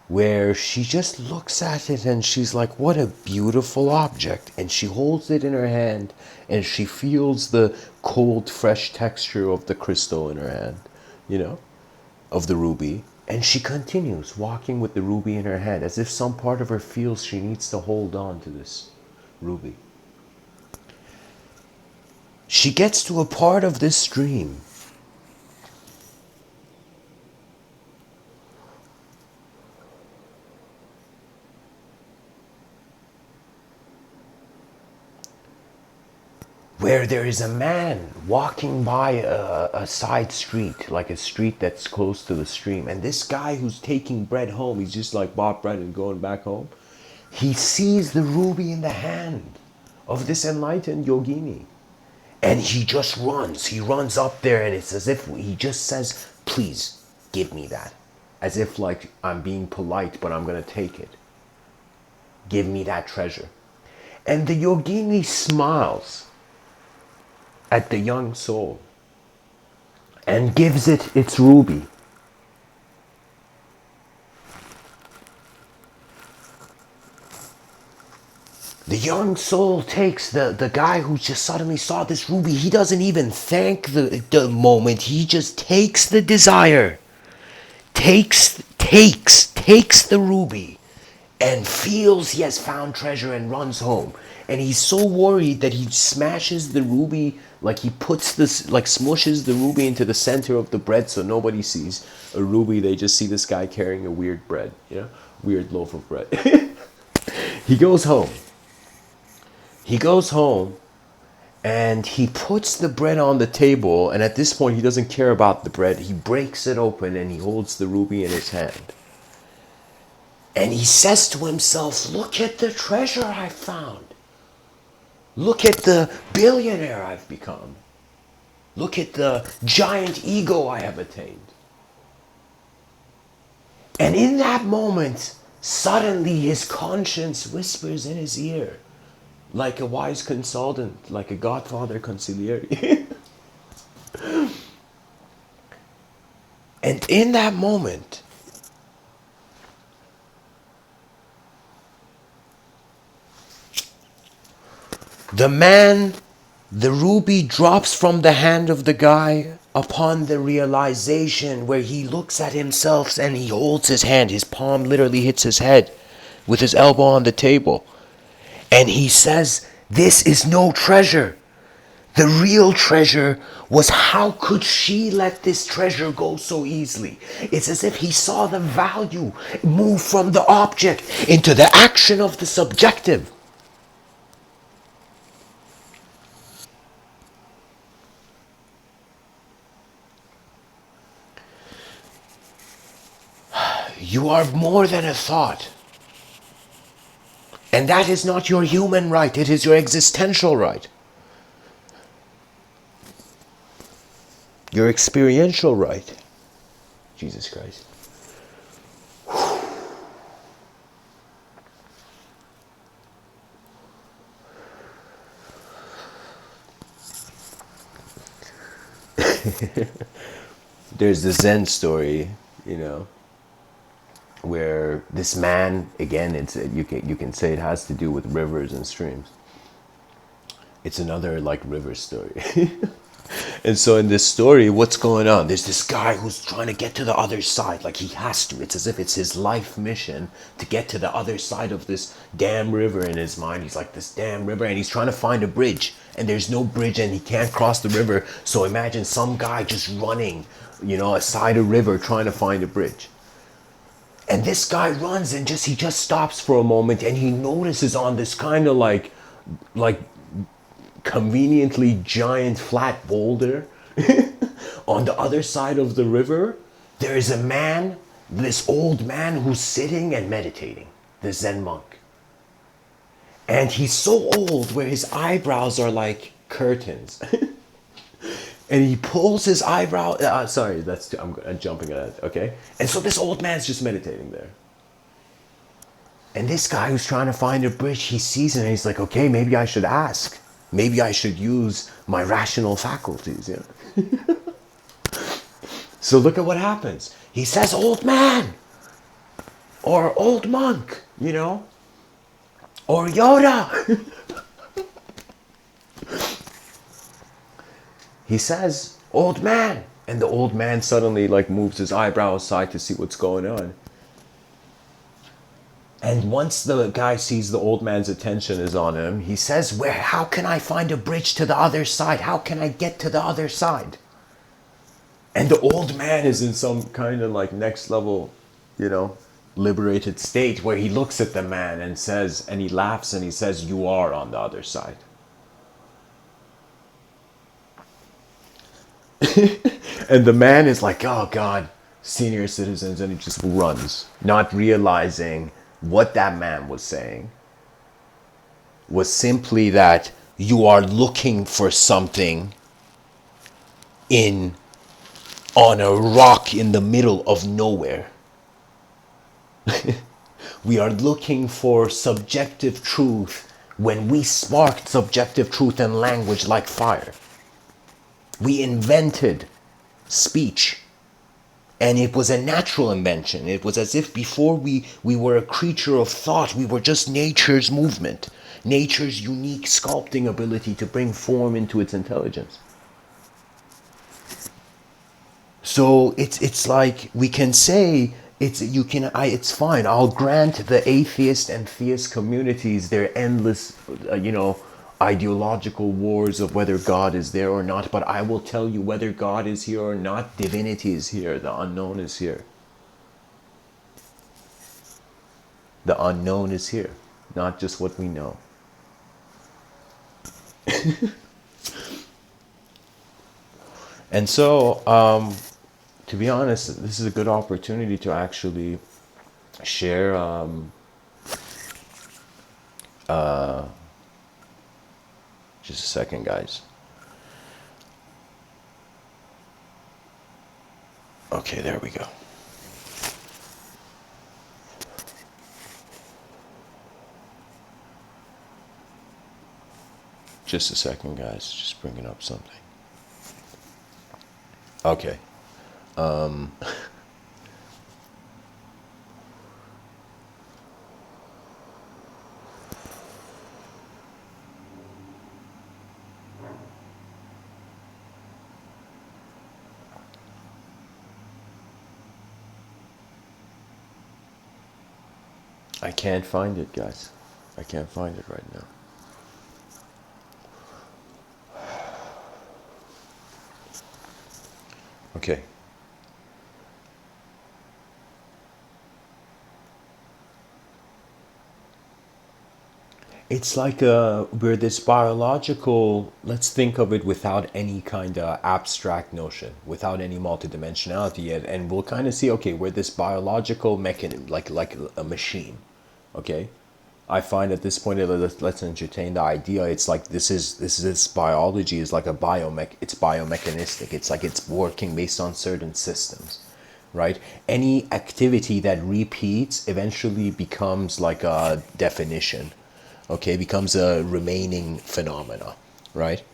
where she just looks at it and she's like, what a beautiful object. And she holds it in her hand and she feels the cold, fresh texture of the crystal in her hand, you know, of the ruby. And she continues walking with the ruby in her hand as if some part of her feels she needs to hold on to this ruby. She gets to a part of this stream where there is a man walking by a side street, like a street that's close to the stream. And this guy who's taking bread home, he's just like bought bread and going back home. He sees the ruby in the hand of this enlightened yogini. And he just runs. He runs up there and it's as if he just says, please give me that. As if like I'm being polite, but I'm going to take it. Give me that treasure. And the yogini smiles at the young soul and gives it its ruby. The young soul takes the guy who just suddenly saw this ruby. He doesn't even thank the moment. He just takes the desire, takes the ruby, and feels he has found treasure and runs home. And he's so worried that he smashes the ruby, like he puts this, like smushes the ruby into the center of the bread so nobody sees a ruby. They just see this guy carrying a weird bread, you know, weird loaf of bread. He goes home. He goes home and he puts the bread on the table. And at this point, he doesn't care about the bread. He breaks it open and he holds the ruby in his hand. And he says to himself, look at the treasure I found. Look at the billionaire I've become. Look at the giant ego I have attained. And in that moment, suddenly his conscience whispers in his ear, like a wise consultant, like a Godfather consigliere. And in that moment, the ruby drops from the hand of the guy upon the realization where he looks at himself and he holds his hand. His palm literally hits his head with his elbow on the table. And he says, this is no treasure. The real treasure was how could she let this treasure go so easily? It's as if he saw the value move from the object into the action of the subjective. You are more than a thought. And that is not your human right, it is your existential right. Your experiential right. Jesus Christ. There's the Zen story, you know, where this man, again, you can say it has to do with rivers and streams. It's another like river story. And so in this story, what's going on? There's this guy who's trying to get to the other side, like he has to. It's as if it's his life mission to get to the other side of this damn river in his mind. He's like, this damn river, and he's trying to find a bridge, and there's no bridge, and he can't cross the river. So imagine some guy just running, you know, aside a river trying to find a bridge. And this guy runs and he just stops for a moment, and he notices on this kind of like conveniently giant flat boulder on the other side of the river, there is a man, this old man who's sitting and meditating, the Zen monk. And he's so old where his eyebrows are like curtains. And he pulls his eyebrow, sorry, I'm jumping at that, okay? And so this old man's just meditating there. And this guy who's trying to find a bridge, he sees it and he's like, okay, maybe I should ask. Maybe I should use my rational faculties, you know? So look at what happens. He says, old man, or old monk, you know, or Yoda. He says, old man. And the old man suddenly like moves his eyebrow aside to see what's going on. And once the guy sees the old man's attention is on him, he says, "Where? How can I find a bridge to the other side? How can I get to the other side?" And the old man is in some kind of like next level, you know, liberated state where he looks at the man and says, and he laughs and he says, "You are on the other side." And the man is like, "Oh God, senior citizens," and he just runs, not realizing what that man was saying was simply that you are looking for something in on a rock in the middle of nowhere. We are looking for subjective truth when we sparked subjective truth and language like fire. We invented speech, and it was a natural invention. It was as if before we were a creature of thought. We were just nature's movement, nature's unique sculpting ability to bring form into its intelligence. So it's like we can say it's fine. I'll grant the atheist and theist communities their endless ideological wars of whether God is there or not, but I will tell you whether God is here or not, divinity is here, the unknown is here. The unknown is here, not just what we know. And so to be honest, this is a good opportunity to actually share just a second, guys. Okay, there we go. Just a second, guys. Just bringing up something. Okay. I can't find it, guys. I can't find it right now. Okay. It's like we're this biological, let's think of it without any kind of abstract notion, without any multidimensionality yet, and we'll kind of see, okay, we're this biological mechanism, like a machine, okay? I find at this point, let's entertain the idea. It's like this biology is like a it's biomechanistic. It's like it's working based on certain systems, right? Any activity that repeats eventually becomes like a definition, okay, becomes a remaining phenomena, right?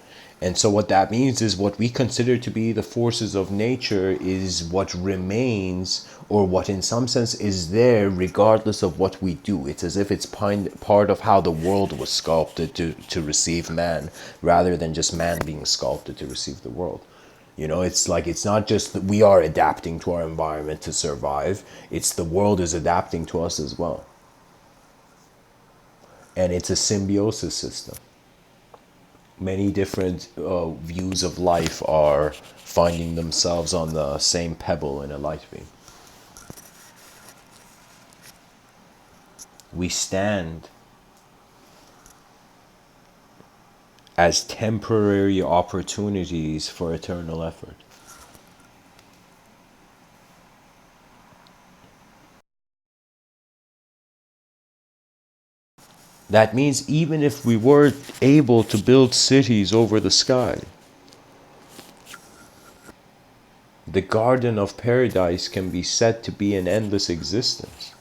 And so what that means is what we consider to be the forces of nature is what remains, or what in some sense is there regardless of what we do. It's as if it's part of how the world was sculpted to receive man, rather than just man being sculpted to receive the world. You know, it's like it's not just that we are adapting to our environment to survive, it's the world is adapting to us as well. And it's a symbiosis system. Many different views of life are finding themselves on the same pebble in a light beam. We stand as temporary opportunities for eternal effort. That means even if we were able to build cities over the sky, the Garden of Paradise can be said to be an endless existence.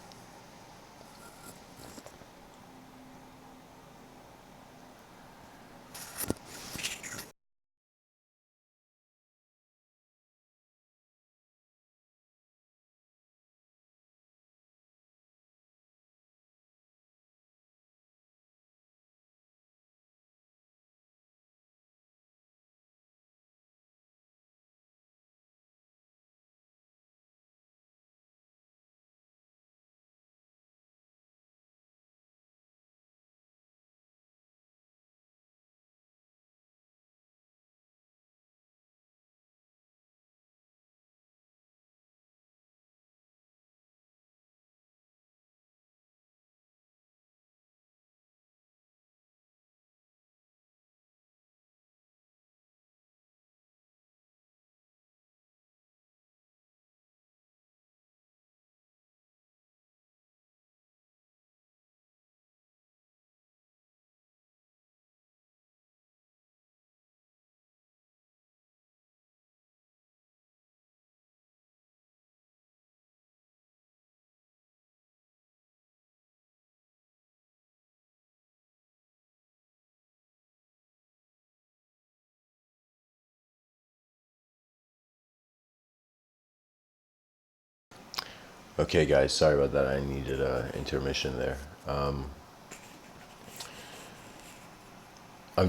Okay, guys, sorry about that. I needed a intermission there. I'm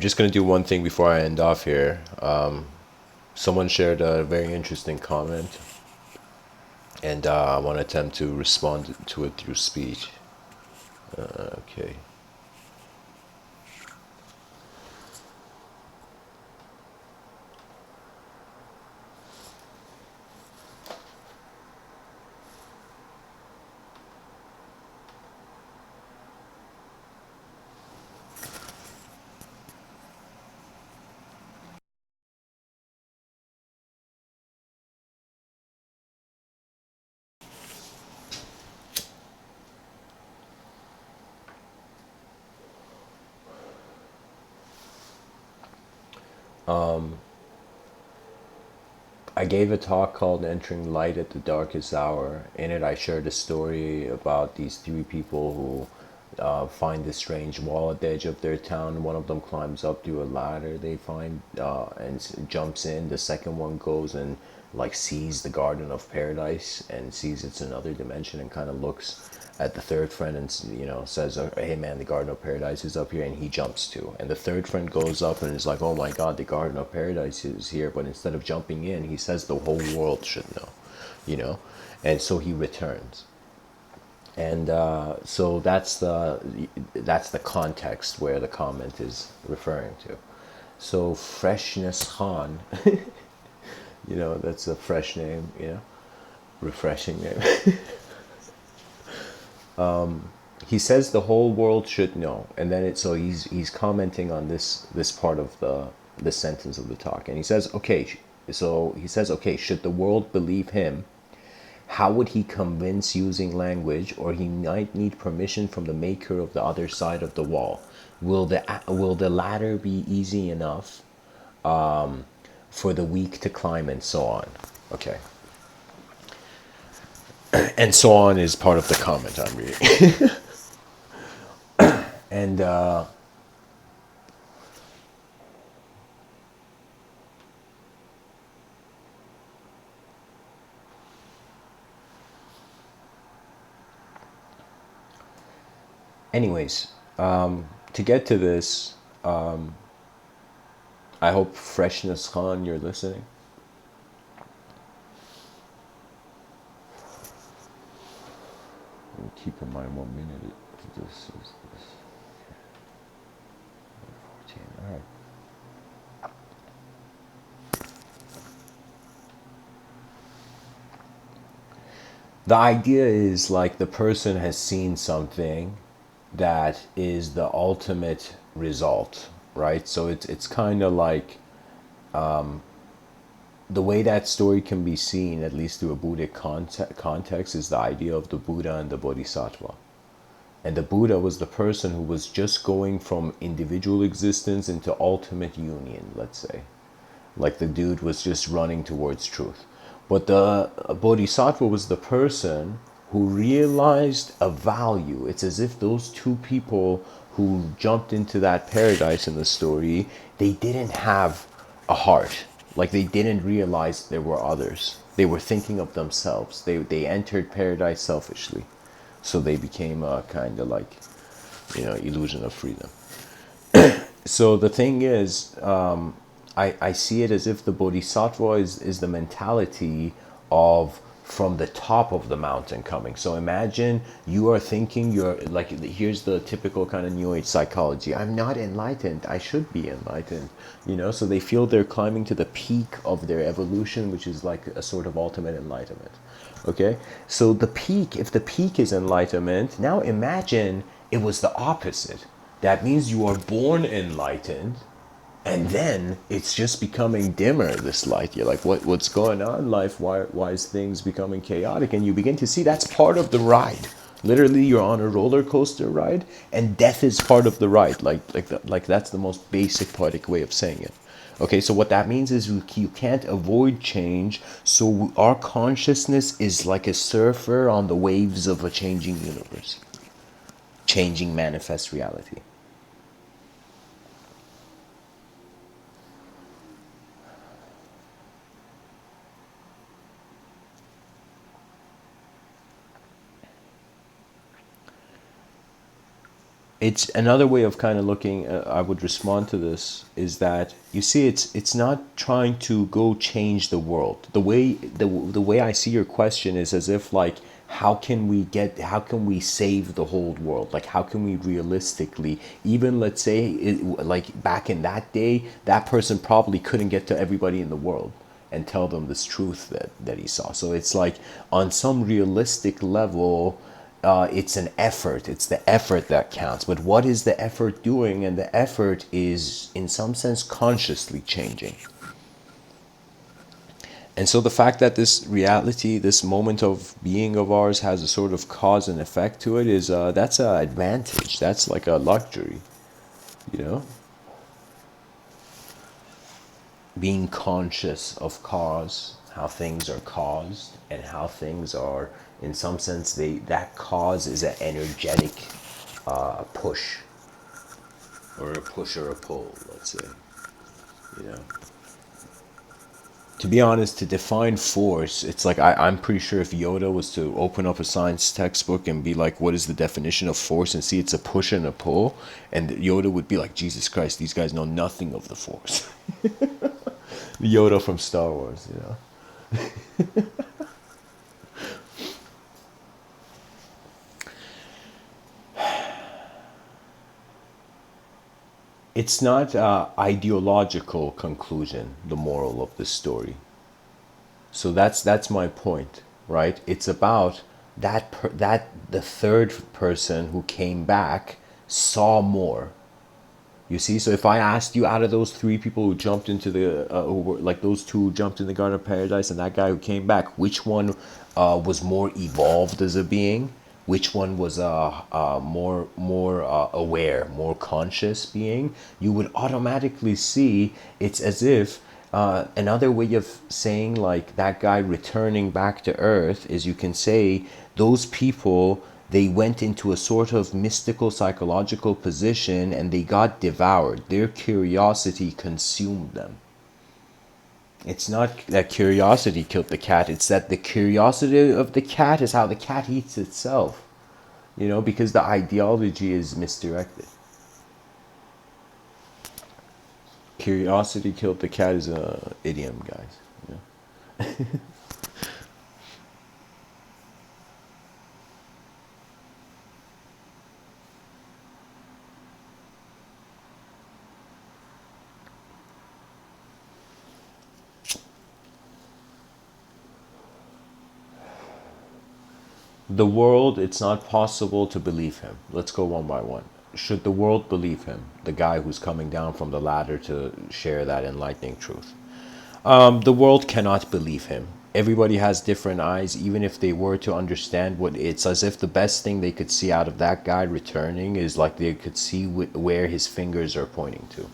just gonna do one thing before I end off here. Someone shared a very interesting comment, and I want to attempt to respond to it through speech. Okay. I gave a talk called Entering Light at the Darkest Hour. In it, I shared a story about these three people who find this strange wall at the edge of their town. One of them climbs up through a ladder they find jumps in. The second one goes and like sees the Garden of Paradise and sees it's another dimension and kind of looks at the third friend and says, hey man, the Garden of Paradise is up here, and he jumps too. And the third friend goes up and is like, oh my god, the Garden of Paradise is here. But instead of jumping in, he says the whole world should know, you know. And so he returns. And so that's the context where the comment is referring to. So Freshness Khan, that's a fresh name, refreshing name. He says the whole world should know, and then so he's commenting on this part of the sentence of the talk, and he says, okay, should the world believe him? How would he convince using language, or he might need permission from the maker of the other side of the wall? Will the latter be easy enough for the weak to climb, and so on? Okay, and so on is part of the comment I'm reading. And anyways, to get to this, I hope Freshness Khan, you're listening. Keep in mind 1 minute. This is this. 14. All right. The idea is like the person has seen something that is the ultimate result, right? So it's kind of like the way that story can be seen, at least through a Buddhic context, is the idea of the Buddha and the Bodhisattva. And the Buddha was the person who was just going from individual existence into ultimate union, let's say. Like the dude was just running towards truth. But the Bodhisattva was the person who realized a value. It's as if those two people who jumped into that paradise in the story, they didn't have a heart. Like they didn't realize there were others. They were thinking of themselves. They entered paradise selfishly. So they became a kind of like, illusion of freedom. So the thing is, I see it as if the bodhisattva is the mentality of from the top of the mountain coming. So imagine you are thinking you're like, here's the typical kind of new age psychology. I'm not enlightened. I should be enlightened. So they feel they're climbing to the peak of their evolution, which is like a sort of ultimate enlightenment. Okay. So if the peak is enlightenment, now imagine it was the opposite. That means you are born enlightened, and then it's just becoming dimmer, this light. You're like, what's going on in life? Why is things becoming chaotic? And you begin to see that's part of the ride. Literally, you're on a roller coaster ride, and death is part of the ride. Like that's the most basic poetic way of saying it. Okay, so what that means is you can't avoid change. So our consciousness is like a surfer on the waves of a changing universe, changing manifest reality. it's another way of kind of looking, I would respond to this is that you see it's not trying to go change the world. The way I see your question is as if like how can we save the whole world, like how can we realistically, even let's say like back in that day, that person probably couldn't get to everybody in the world and tell them this truth that he saw. So it's like on some realistic level, it's an effort. It's the effort that counts. But what is the effort doing? And the effort is, in some sense, consciously changing. And so the fact that this reality, this moment of being of ours has a sort of cause and effect to it is, that's an advantage. That's like a luxury, you know? Being conscious of cause, how things are caused, and how things are, in some sense, that cause is an energetic push, or a push or a pull, let's say, you know. To be honest, to define force, it's like I'm pretty sure if Yoda was to open up a science textbook and be like, what is the definition of force, and see it's a push and a pull, and Yoda would be like, Jesus Christ, these guys know nothing of the force. Yoda from Star Wars, you know. It's not ideological conclusion, the moral of this story. So that's my point, right? It's about that the third person who came back saw more. You see, so if I asked you, out of those three people who jumped into the, who were like those two who jumped in the Garden of Paradise and that guy who came back, which one was more evolved as a being? Which one was more aware, more conscious being? You would automatically see it's as if another way of saying like that guy returning back to Earth is you can say those people, they went into a sort of mystical psychological position and they got devoured. Their curiosity consumed them. It's not that curiosity killed the cat, it's that the curiosity of the cat is how the cat eats itself. You know, because the ideology is misdirected. Curiosity killed the cat is a idiom, guys. You know? The world, it's not possible to believe him. Let's go one by one. Should the world believe him, the guy who's coming down from the ladder to share that enlightening truth? The world cannot believe him. Everybody has different eyes. Even if they were to understand what, it's as if the best thing they could see out of that guy returning is like they could see where his fingers are pointing to.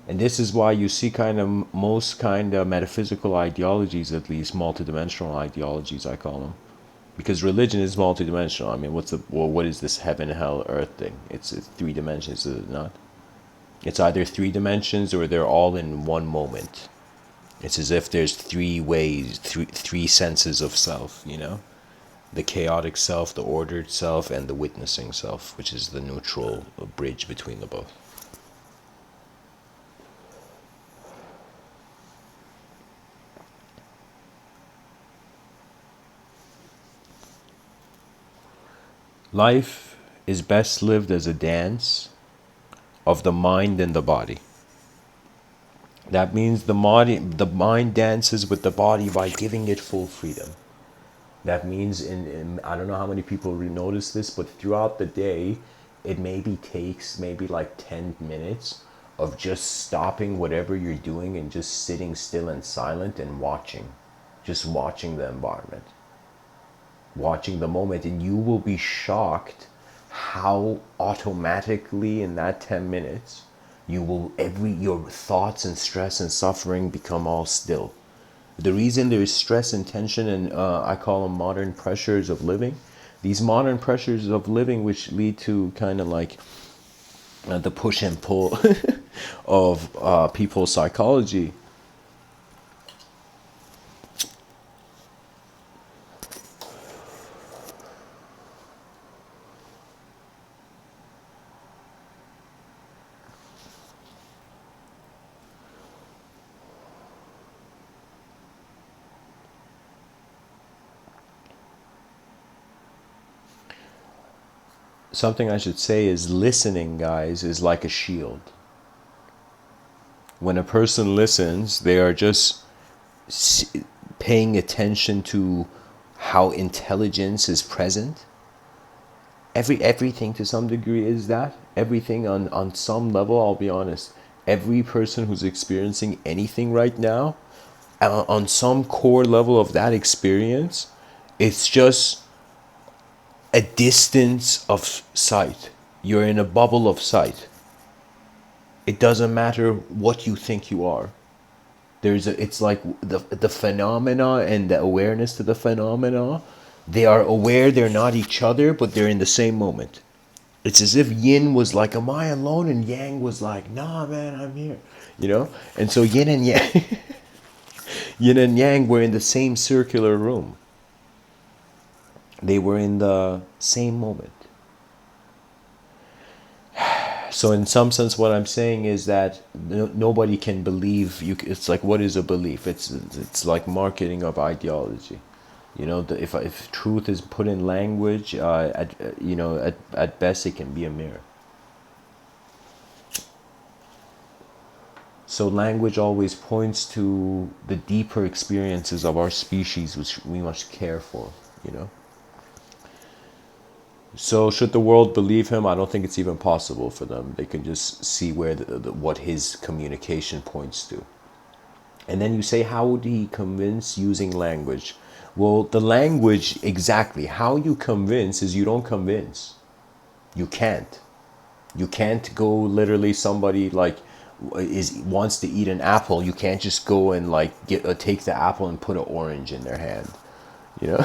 And this is why you see kind of most kind of metaphysical ideologies, at least multidimensional ideologies, I call them, because religion is multidimensional. I mean, what is this heaven, hell, earth thing? It's three dimensions, is it not? It's either three dimensions or they're all in one moment. It's as if there's three ways, three senses of self, you know? The chaotic self, the ordered self, and the witnessing self, which is the neutral bridge between the both. Life is best lived as a dance of the mind and the body. That means the mind dances with the body by giving it full freedom. That means, I don't know how many people notice this, but throughout the day, it maybe takes maybe like 10 minutes of just stopping whatever you're doing and just sitting still and silent and watching. Just watching the environment. Watching the moment, and you will be shocked how automatically in that 10 minutes your thoughts and stress and suffering become all still. The reason there is stress and tension, and I call them modern pressures of living, these modern pressures of living, which lead to kind of like the push and pull of people's psychology. something I should say is listening, guys, is like a shield. When a person listens, they are just paying attention to how intelligence is present. Everything to some degree is that. Everything on some level, I'll be honest. Every person who's experiencing anything right now, on some core level of that experience, it's just a distance of sight. You're in a bubble of sight. It doesn't matter what you think you are. It's like the phenomena and the awareness to the phenomena. They are aware they're not each other, but they're in the same moment. It's as if yin was like, am I alone? And yang was like, nah, man, I'm here. You know? And so yin and yang, yin and yang were in the same circular room. They were in the same moment. So in some sense, what I'm saying is that nobody can believe you. It's like, what is a belief? It's like marketing of ideology. You know, if truth is put in language, at best it can be a mirror. So language always points to the deeper experiences of our species, which we must care for. You know. So should the world believe him? I don't think it's even possible for them. They can just see where what his communication points to. And then you say, how would he convince using language? Well, the language, exactly. How you convince is you don't convince. You can't. You can't go literally somebody like wants to eat an apple. You can't just go and like take the apple and put an orange in their hand. You know?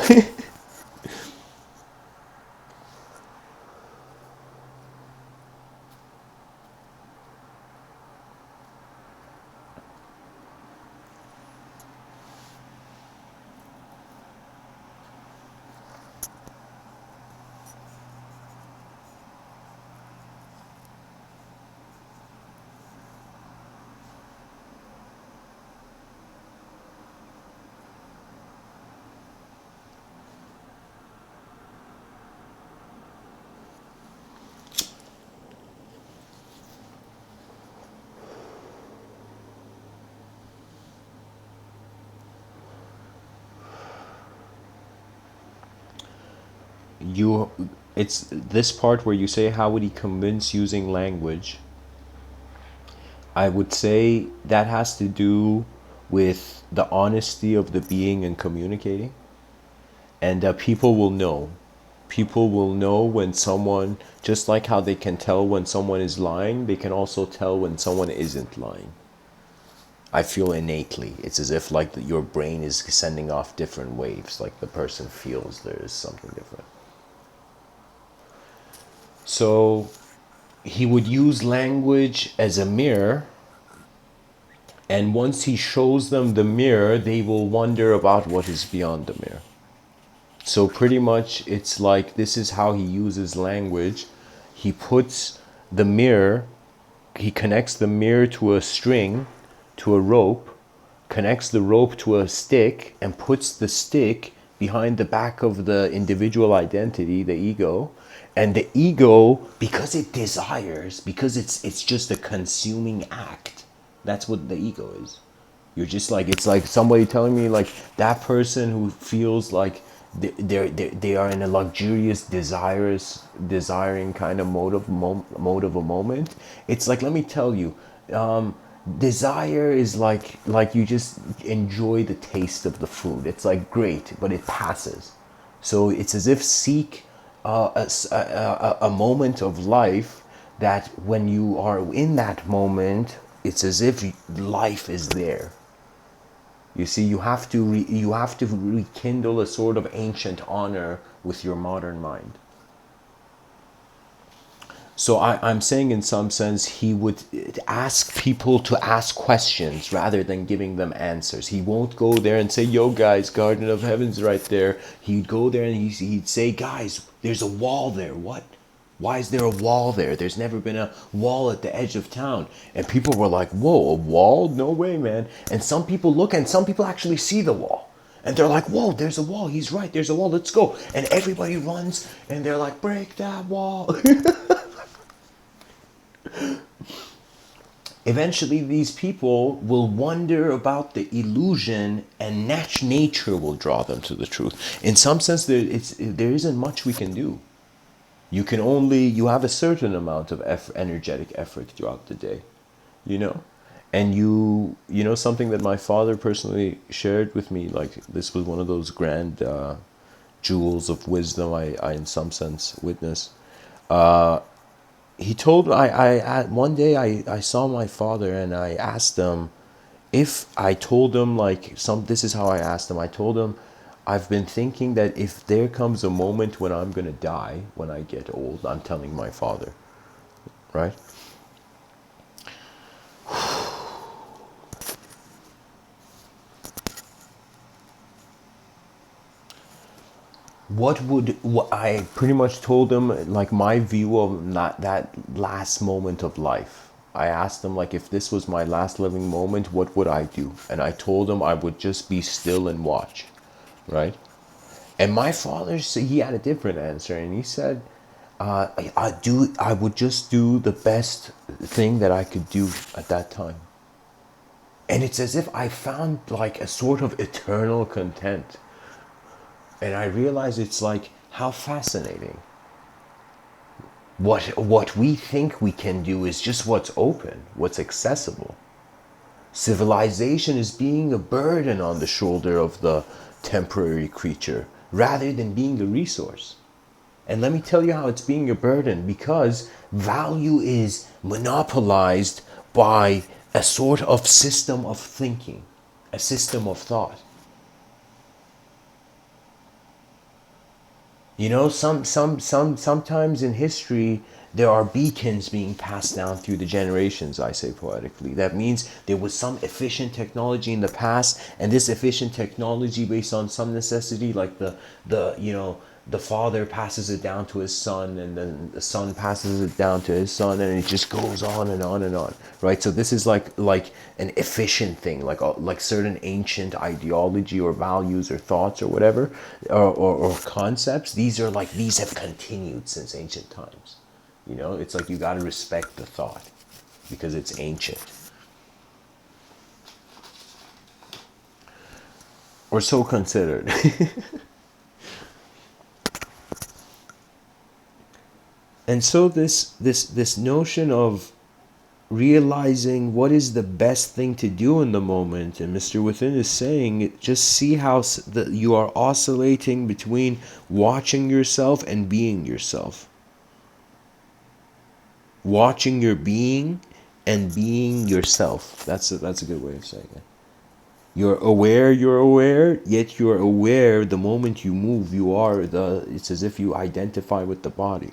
It's this part where you say, how would he convince using language? I would say that has to do with the honesty of the being and communicating, and people will know. People will know when someone, just like how they can tell when someone is lying, they can also tell when someone isn't lying. I feel innately. It's as if like your brain is sending off different waves, like the person feels there is something different. So he would use language as a mirror, and once he shows them the mirror, they will wonder about what is beyond the mirror. So pretty much it's like this is how he uses language. He puts the mirror, he connects the mirror to a string, to a rope, connects the rope to a stick, and puts the stick behind the back of the individual identity, the ego. And the ego, because it desires, because it's just a consuming act. That's what the ego is. You're just like, it's like somebody telling me like that person who feels like they are in a luxurious, desiring kind of mode of a moment. It's like, let me tell you, desire is like you just enjoy the taste of the food. It's like great, but it passes. So it's as if seek a moment of life that when you are in that moment, it's as if life is there. You see, you have to rekindle a sort of ancient honor with your modern mind. So I'm saying in some sense he would ask people to ask questions rather than giving them answers. He won't go there and say, yo guys, Garden of Heaven's right there. He'd go there and he'd say, guys, there's a wall there. What? Why is there a wall there? There's never been a wall at the edge of town. And people were like, whoa, a wall? No way, man. And some people look and some people actually see the wall. And they're like, whoa, there's a wall. He's right. There's a wall. Let's go. And everybody runs and they're like, break that wall. Eventually, these people will wonder about the illusion, and nature will draw them to the truth. In some sense, there isn't much we can do. You have a certain amount of energetic effort throughout the day, you know? And something that my father personally shared with me, like this was one of those grand jewels of wisdom I in some sense witnessed. He told me, one day I saw my father and I asked him if I told him this is how I asked him. I told him, I've been thinking that if there comes a moment when I'm going to die, when I get old, I'm telling my father, right? What I pretty much told him, like my view of that last moment of life. I asked him, like, if this was my last living moment, what would I do? And I told him I would just be still and watch, right? And my father, he had a different answer, and he said, I would just do the best thing that I could do at that time. And it's as if I found like a sort of eternal content. And I realize it's like, how fascinating. What we think we can do is just what's open, what's accessible. Civilization is being a burden on the shoulder of the temporary creature rather than being a resource. And let me tell you how it's being a burden, because value is monopolized by a sort of system of thinking, a system of thought. You know, sometimes in history there are beacons being passed down through the generations, I say poetically. That means there was some efficient technology in the past, and this efficient technology, based on some necessity, like the father passes it down to his son, and then the son passes it down to his son, and it just goes on and on and on, right? So this is like an efficient thing, like certain ancient ideology or values or thoughts or whatever, or concepts. These have continued since ancient times. You know, it's like you got to respect the thought because it's ancient. Or so considered. And so this notion of realizing what is the best thing to do in the moment, and Mr. Within is saying, just see how you are oscillating between watching yourself and being yourself. Watching your being and being yourself. That's a good way of saying it. You're aware, yet you're aware the moment you move, it's as if you identify with the body.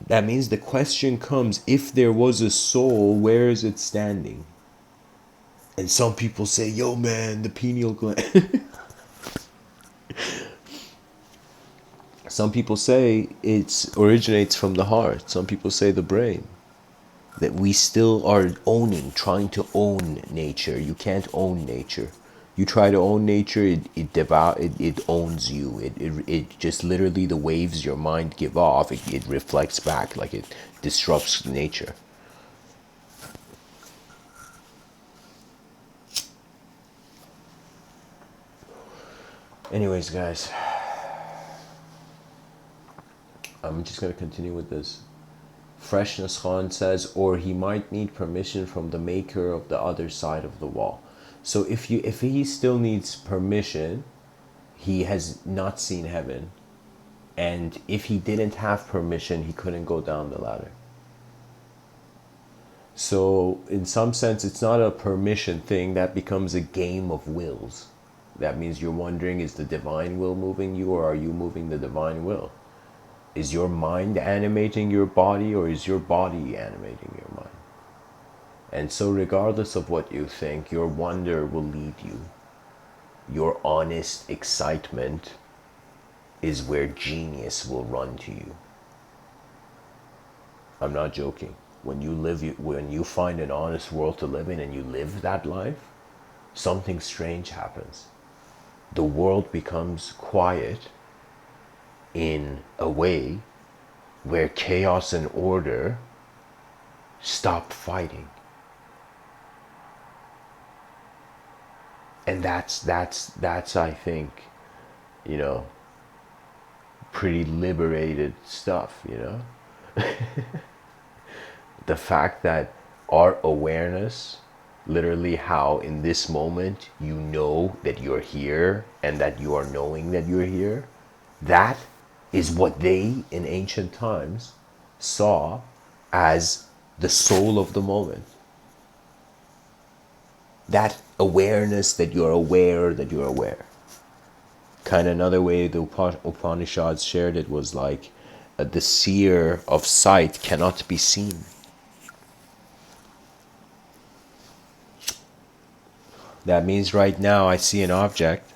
That means the question comes, if there was a soul, where is it standing? And some people say, yo man, the pineal gland. Some people say it originates from the heart. Some people say the brain. That we still are trying to own nature. You can't own nature. You try to own nature, it owns you. It just literally, the waves your mind give off, it reflects back, like it disrupts nature. Anyways, guys, I'm just going to continue with this. Freshness Khan says, or he might need permission from the maker of the other side of the wall. So if he still needs permission, he has not seen heaven. And if he didn't have permission, he couldn't go down the ladder. So in some sense, it's not a permission thing. That becomes a game of wills. That means you're wondering, is the divine will moving you, or are you moving the divine will? Is your mind animating your body, or is your body animating your mind? And so regardless of what you think, your wonder will lead you. Your honest excitement is where genius will run to you. I'm not joking. When you find an honest world to live in and you live that life, something strange happens. The world becomes quiet in a way where chaos and order stop fighting. And that's I think, you know, pretty liberated stuff, you know? The fact that our awareness, literally how in this moment you know that you're here and that you are knowing that you're here, that is what they in ancient times saw as the soul of the moment. That awareness that you're aware that you're aware. Kind of another way the Upanishads shared it was like the seer of sight cannot be seen. That means right now I see an object,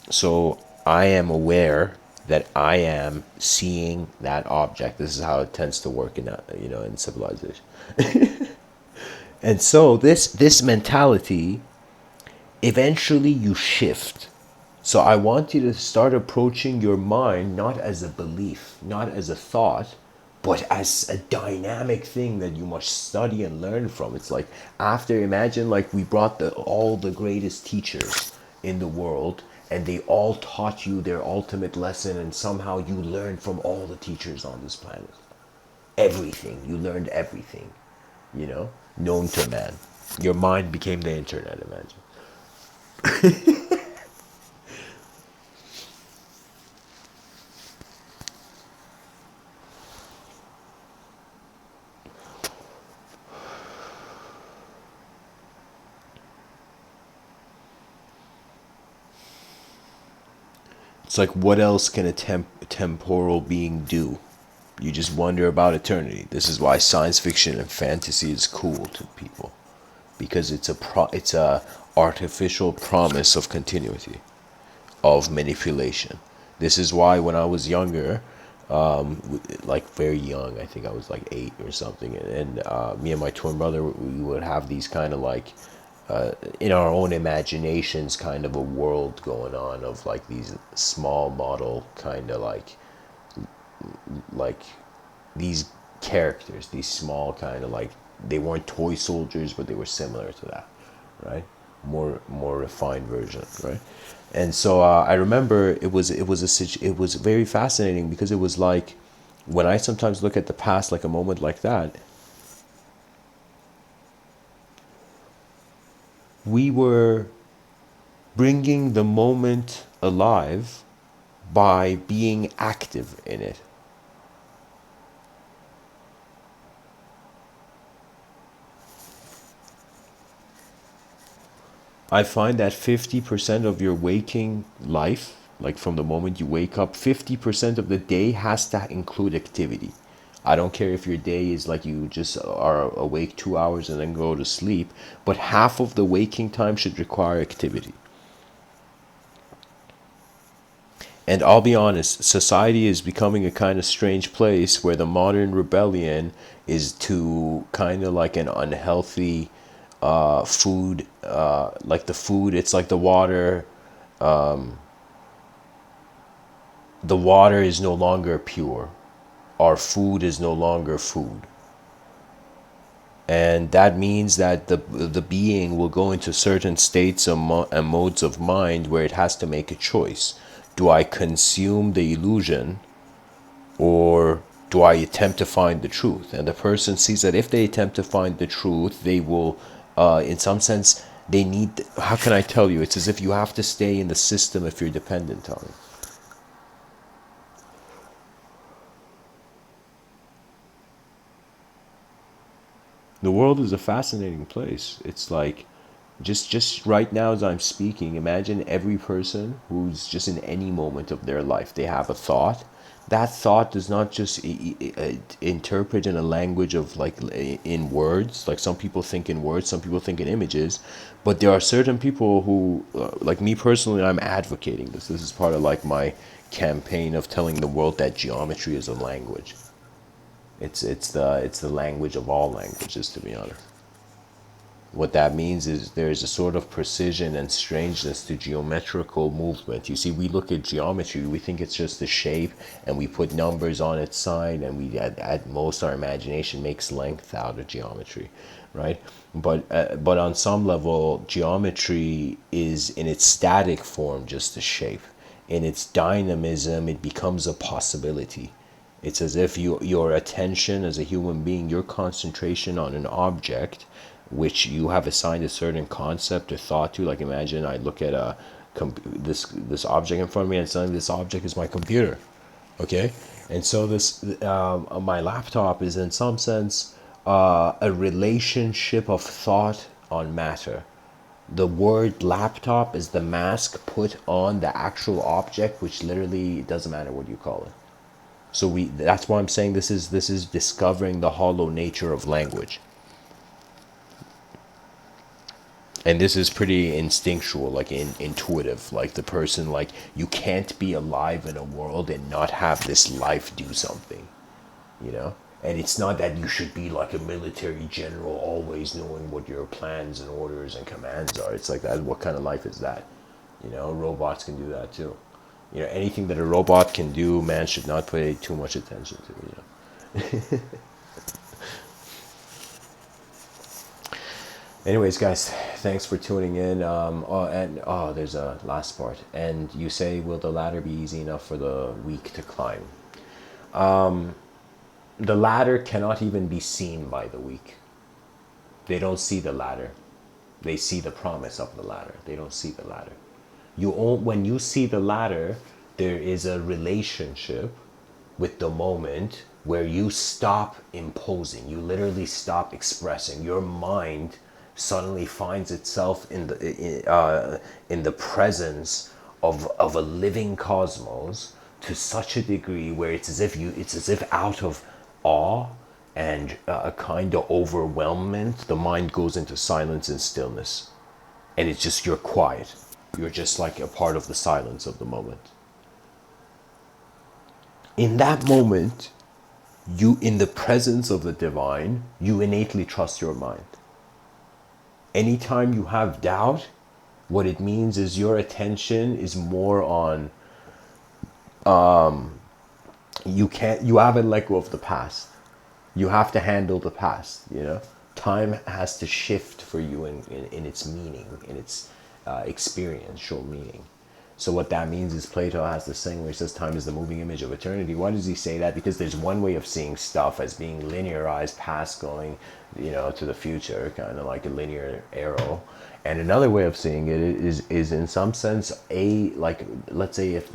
so I am aware that I am seeing that object. This is how it tends to work in, you know, in civilization. And so this mentality, eventually you shift. So I want you to start approaching your mind not as a belief, not as a thought, but as a dynamic thing that you must study and learn from. It's like after, imagine like we brought all the greatest teachers in the world and they all taught you their ultimate lesson, and somehow you learned from all the teachers on this planet. Everything. You learned everything, you know, known to man. Your mind became the internet, imagine. It's like, what else can a temporal being do? You just wonder about eternity. This is why science fiction and fantasy is cool to people, because it's a artificial promise of continuity, of manipulation. This is why when I was younger, like very young, I think I was like 8 or something, and me and my twin brother, we would have these kind of like in our own imaginations kind of a world going on of like these small model kind of like these characters, these small kind of like, they weren't toy soldiers, but they were similar to that, right? More refined version, right? And so I remember it was very fascinating, because it was like when I sometimes look at the past, like a moment like that, we were bringing the moment alive by being active in it. I find that 50% of your waking life, like from the moment you wake up, 50% of the day has to include activity. I don't care if your day is like you just are awake 2 hours and then go to sleep, but half of the waking time should require activity. And I'll be honest, society is becoming a kind of strange place where the modern rebellion is to kind of like an unhealthy food, like the food, it's like the water is no longer pure. Our food is no longer food. And that means that the being will go into certain states and modes of mind where it has to make a choice. Do I consume the illusion, or do I attempt to find the truth? And the person sees that if they attempt to find the truth, they will, in some sense, they need, how can I tell you? It's as if you have to stay in the system if you're dependent on it. The world is a fascinating place. It's like, just right now as I'm speaking, imagine every person who's just in any moment of their life, they have a thought. That thought does not just interpret in a language of like in words. Like some people think in words, some people think in images, but there are certain people who, like me personally, I'm advocating this. This is part of like my campaign of telling the world that geometry is a language. It's the language of all languages, to be honest. What that means is there's a sort of precision and strangeness to geometrical movement. You see, we look at geometry, we think it's just the shape, and we put numbers on its side, and we at most our imagination makes length out of geometry, right? But on some level, geometry is in its static form just a shape. In its dynamism, it becomes a possibility. It's as if your attention as a human being, your concentration on an object, which you have assigned a certain concept or thought to. Like imagine I look at this object in front of me, and suddenly this object is my computer. Okay, and so this my laptop is in some sense a relationship of thought on matter. The word laptop is the mask put on the actual object, which literally doesn't matter what you call it. So that's why I'm saying this is discovering the hollow nature of language. And this is pretty instinctual, like intuitive, like the person, like you can't be alive in a world and not have this life do something, you know. And it's not that you should be like a military general always knowing what your plans and orders and commands are. It's like that, what kind of life is that? You know, robots can do that too. You know, anything that a robot can do, man should not pay too much attention to, you know. Anyways, guys, thanks for tuning in. There's a last part. And you say, will the ladder be easy enough for the weak to climb? The ladder cannot even be seen by the weak. They don't see the ladder. They see the promise of the ladder. They don't see the ladder. When you see the ladder, there is a relationship with the moment where you stop imposing. You literally stop expressing. Your mind suddenly finds itself in the presence of a living cosmos to such a degree where it's as if out of awe and a kind of overwhelmment, the mind goes into silence and stillness, and it's just you're quiet. You're just like a part of the silence of the moment. In that moment, you, in the presence of the divine, you innately trust your mind. Anytime you have doubt, what it means is your attention is more on you haven't let go of the past. You have to handle the past, you know. Time has to shift for you in its meaning, in its experiential meaning. So what that means is Plato has this thing where he says time is the moving image of eternity. Why does he say that? Because there's one way of seeing stuff as being linearized, past going, you know, to the future, kind of like a linear arrow. And another way of seeing it is in some sense like let's say if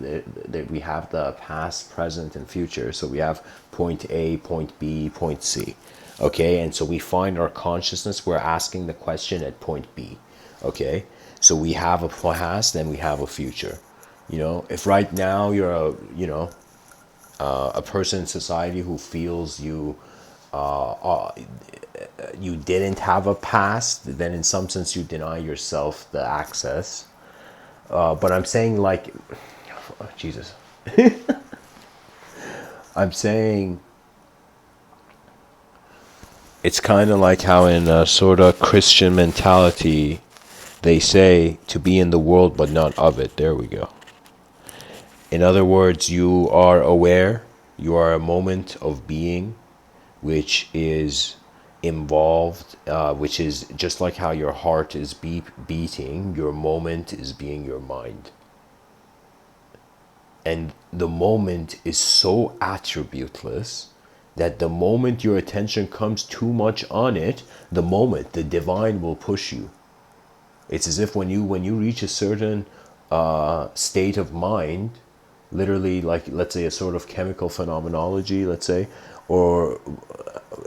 we have the past, present, and future. So we have point A, point B, point C. Okay, and so we find our consciousness. We're asking the question at point B. Okay, so we have a past and we have a future. You know, if right now you're a person in society who feels you didn't have a past, then in some sense you deny yourself the access. But I'm saying like, oh, Jesus, I'm saying it's kind of like how in a sort of Christian mentality, they say to be in the world but not of it. There we go. In other words, you are aware, you are a moment of being, which is involved, which is just like how your heart is beating, your moment is being your mind. And the moment is so attributeless that the moment your attention comes too much on it, the divine will push you. It's as if when you reach a certain state of mind, literally, like let's say a sort of chemical phenomenology, let's say, or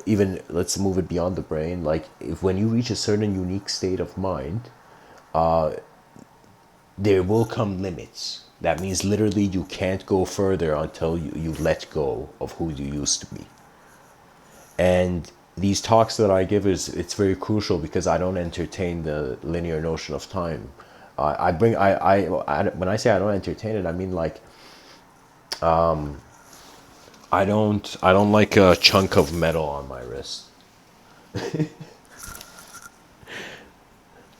even let's move it beyond the brain. Like if when you reach a certain unique state of mind, there will come limits. That means literally you can't go further until you let go of who you used to be. And these talks that I give it's very crucial because I don't entertain the linear notion of time. I when I say I don't entertain it, I mean like I don't like a chunk of metal on my wrist.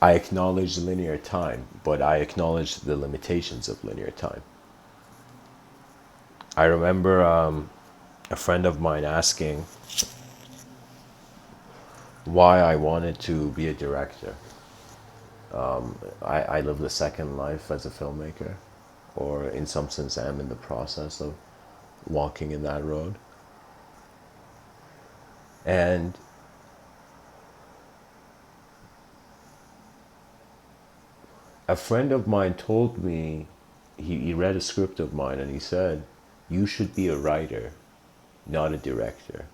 I acknowledge linear time, but I acknowledge the limitations of linear time. I remember a friend of mine asking why I wanted to be a director. I live the second life as a filmmaker, or in some sense, I'm in the process of walking in that road. And a friend of mine told me, he read a script of mine and he said, you should be a writer, not a director.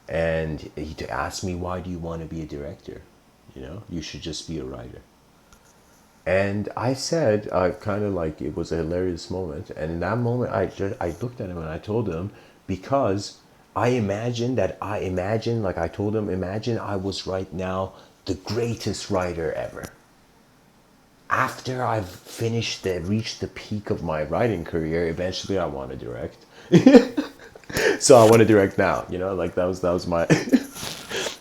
And he asked me, why do you want to be a director? You know, you should just be a writer. And I said, kind of like, it was a hilarious moment. And in that moment, I looked at him and I told him, because like I told him, imagine I was right now the greatest writer ever. After I've reached the peak of my writing career, eventually I want to direct. So I want to direct now, you know, like that was my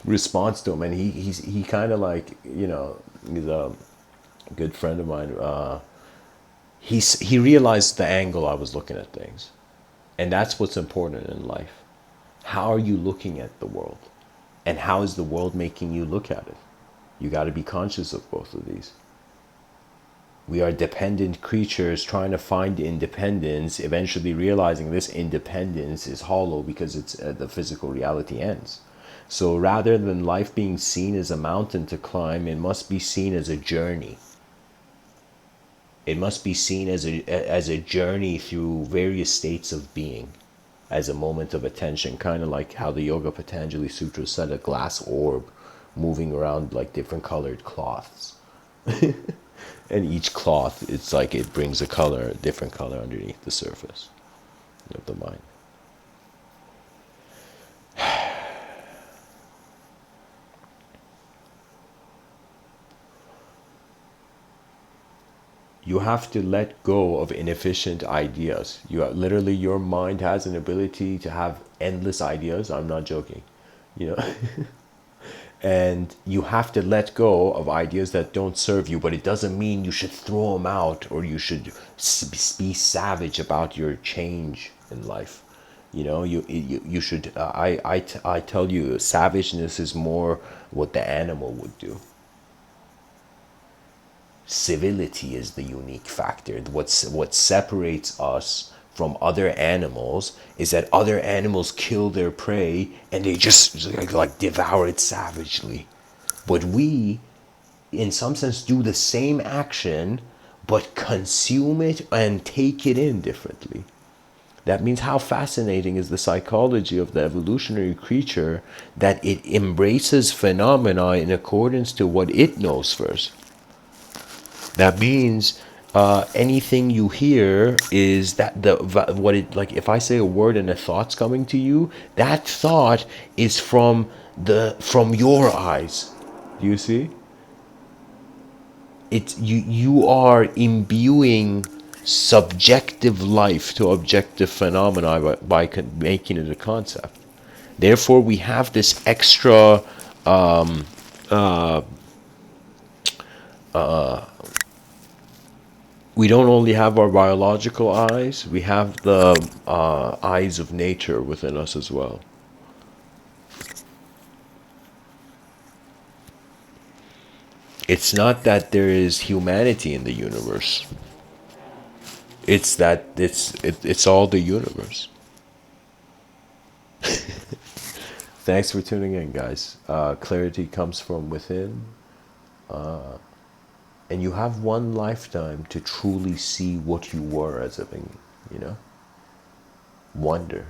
response to him. And he kind of like, you know, he's a good friend of mine. He realized the angle I was looking at things, and that's what's important in life. How are you looking at the world, and how is the world making you look at it? You got to be conscious of both of these. We are dependent creatures trying to find independence, eventually realizing this independence is hollow because it's the physical reality ends. So rather than life being seen as a mountain to climb, it must be seen as a journey. It must be seen as a journey through various states of being, as a moment of attention, kind of like how the Yoga Patanjali Sutra said, a glass orb moving around like different colored cloths. And each cloth, it's like it brings a different color underneath the surface of the mind. You have to let go of inefficient ideas. Literally, your mind has an ability to have endless ideas. I'm not joking, you know. And you have to let go of ideas that don't serve you, but it doesn't mean you should throw them out or you should be savage about your change in life. You know, you should, I tell you, savageness is more what the animal would do. Civility is the unique factor. What separates us from other animals is that other animals kill their prey and they just like devour it savagely. But we, in some sense, do the same action but consume it and take it in differently. That means how fascinating is the psychology of the evolutionary creature, that it embraces phenomena in accordance to what it knows first. That means anything you hear is that what it, like if I say a word and a thought's coming to you, that thought is from your eyes. Do you see? It's you are imbuing subjective life to objective phenomena by making it a concept. Therefore, we have this extra we don't only have our biological eyes, we have the eyes of nature within us as well. It's not that there is humanity in the universe. It's that it's all the universe. Thanks for tuning in, guys. Clarity comes from within. And you have one lifetime to truly see what you were as a being, you know? Wonder.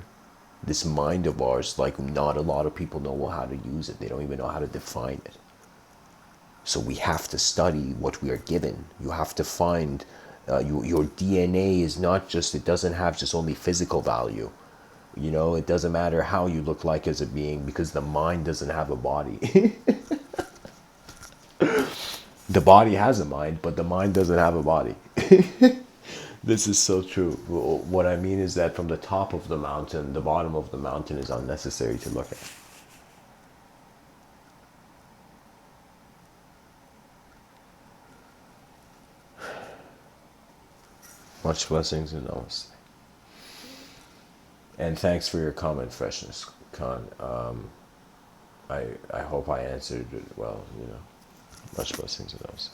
This mind of ours, like not a lot of people know how to use it. They don't even know how to define it. So we have to study what we are given. You have to find, your DNA is not just, it doesn't have just only physical value. You know, it doesn't matter how you look like as a being because the mind doesn't have a body. The body has a mind, but the mind doesn't have a body. This is so true. What I mean is that from the top of the mountain, the bottom of the mountain is unnecessary to look at. Much blessings and namaste. And thanks for your comment, Freshness Khan. I hope I answered it well, Much blessings and namaste.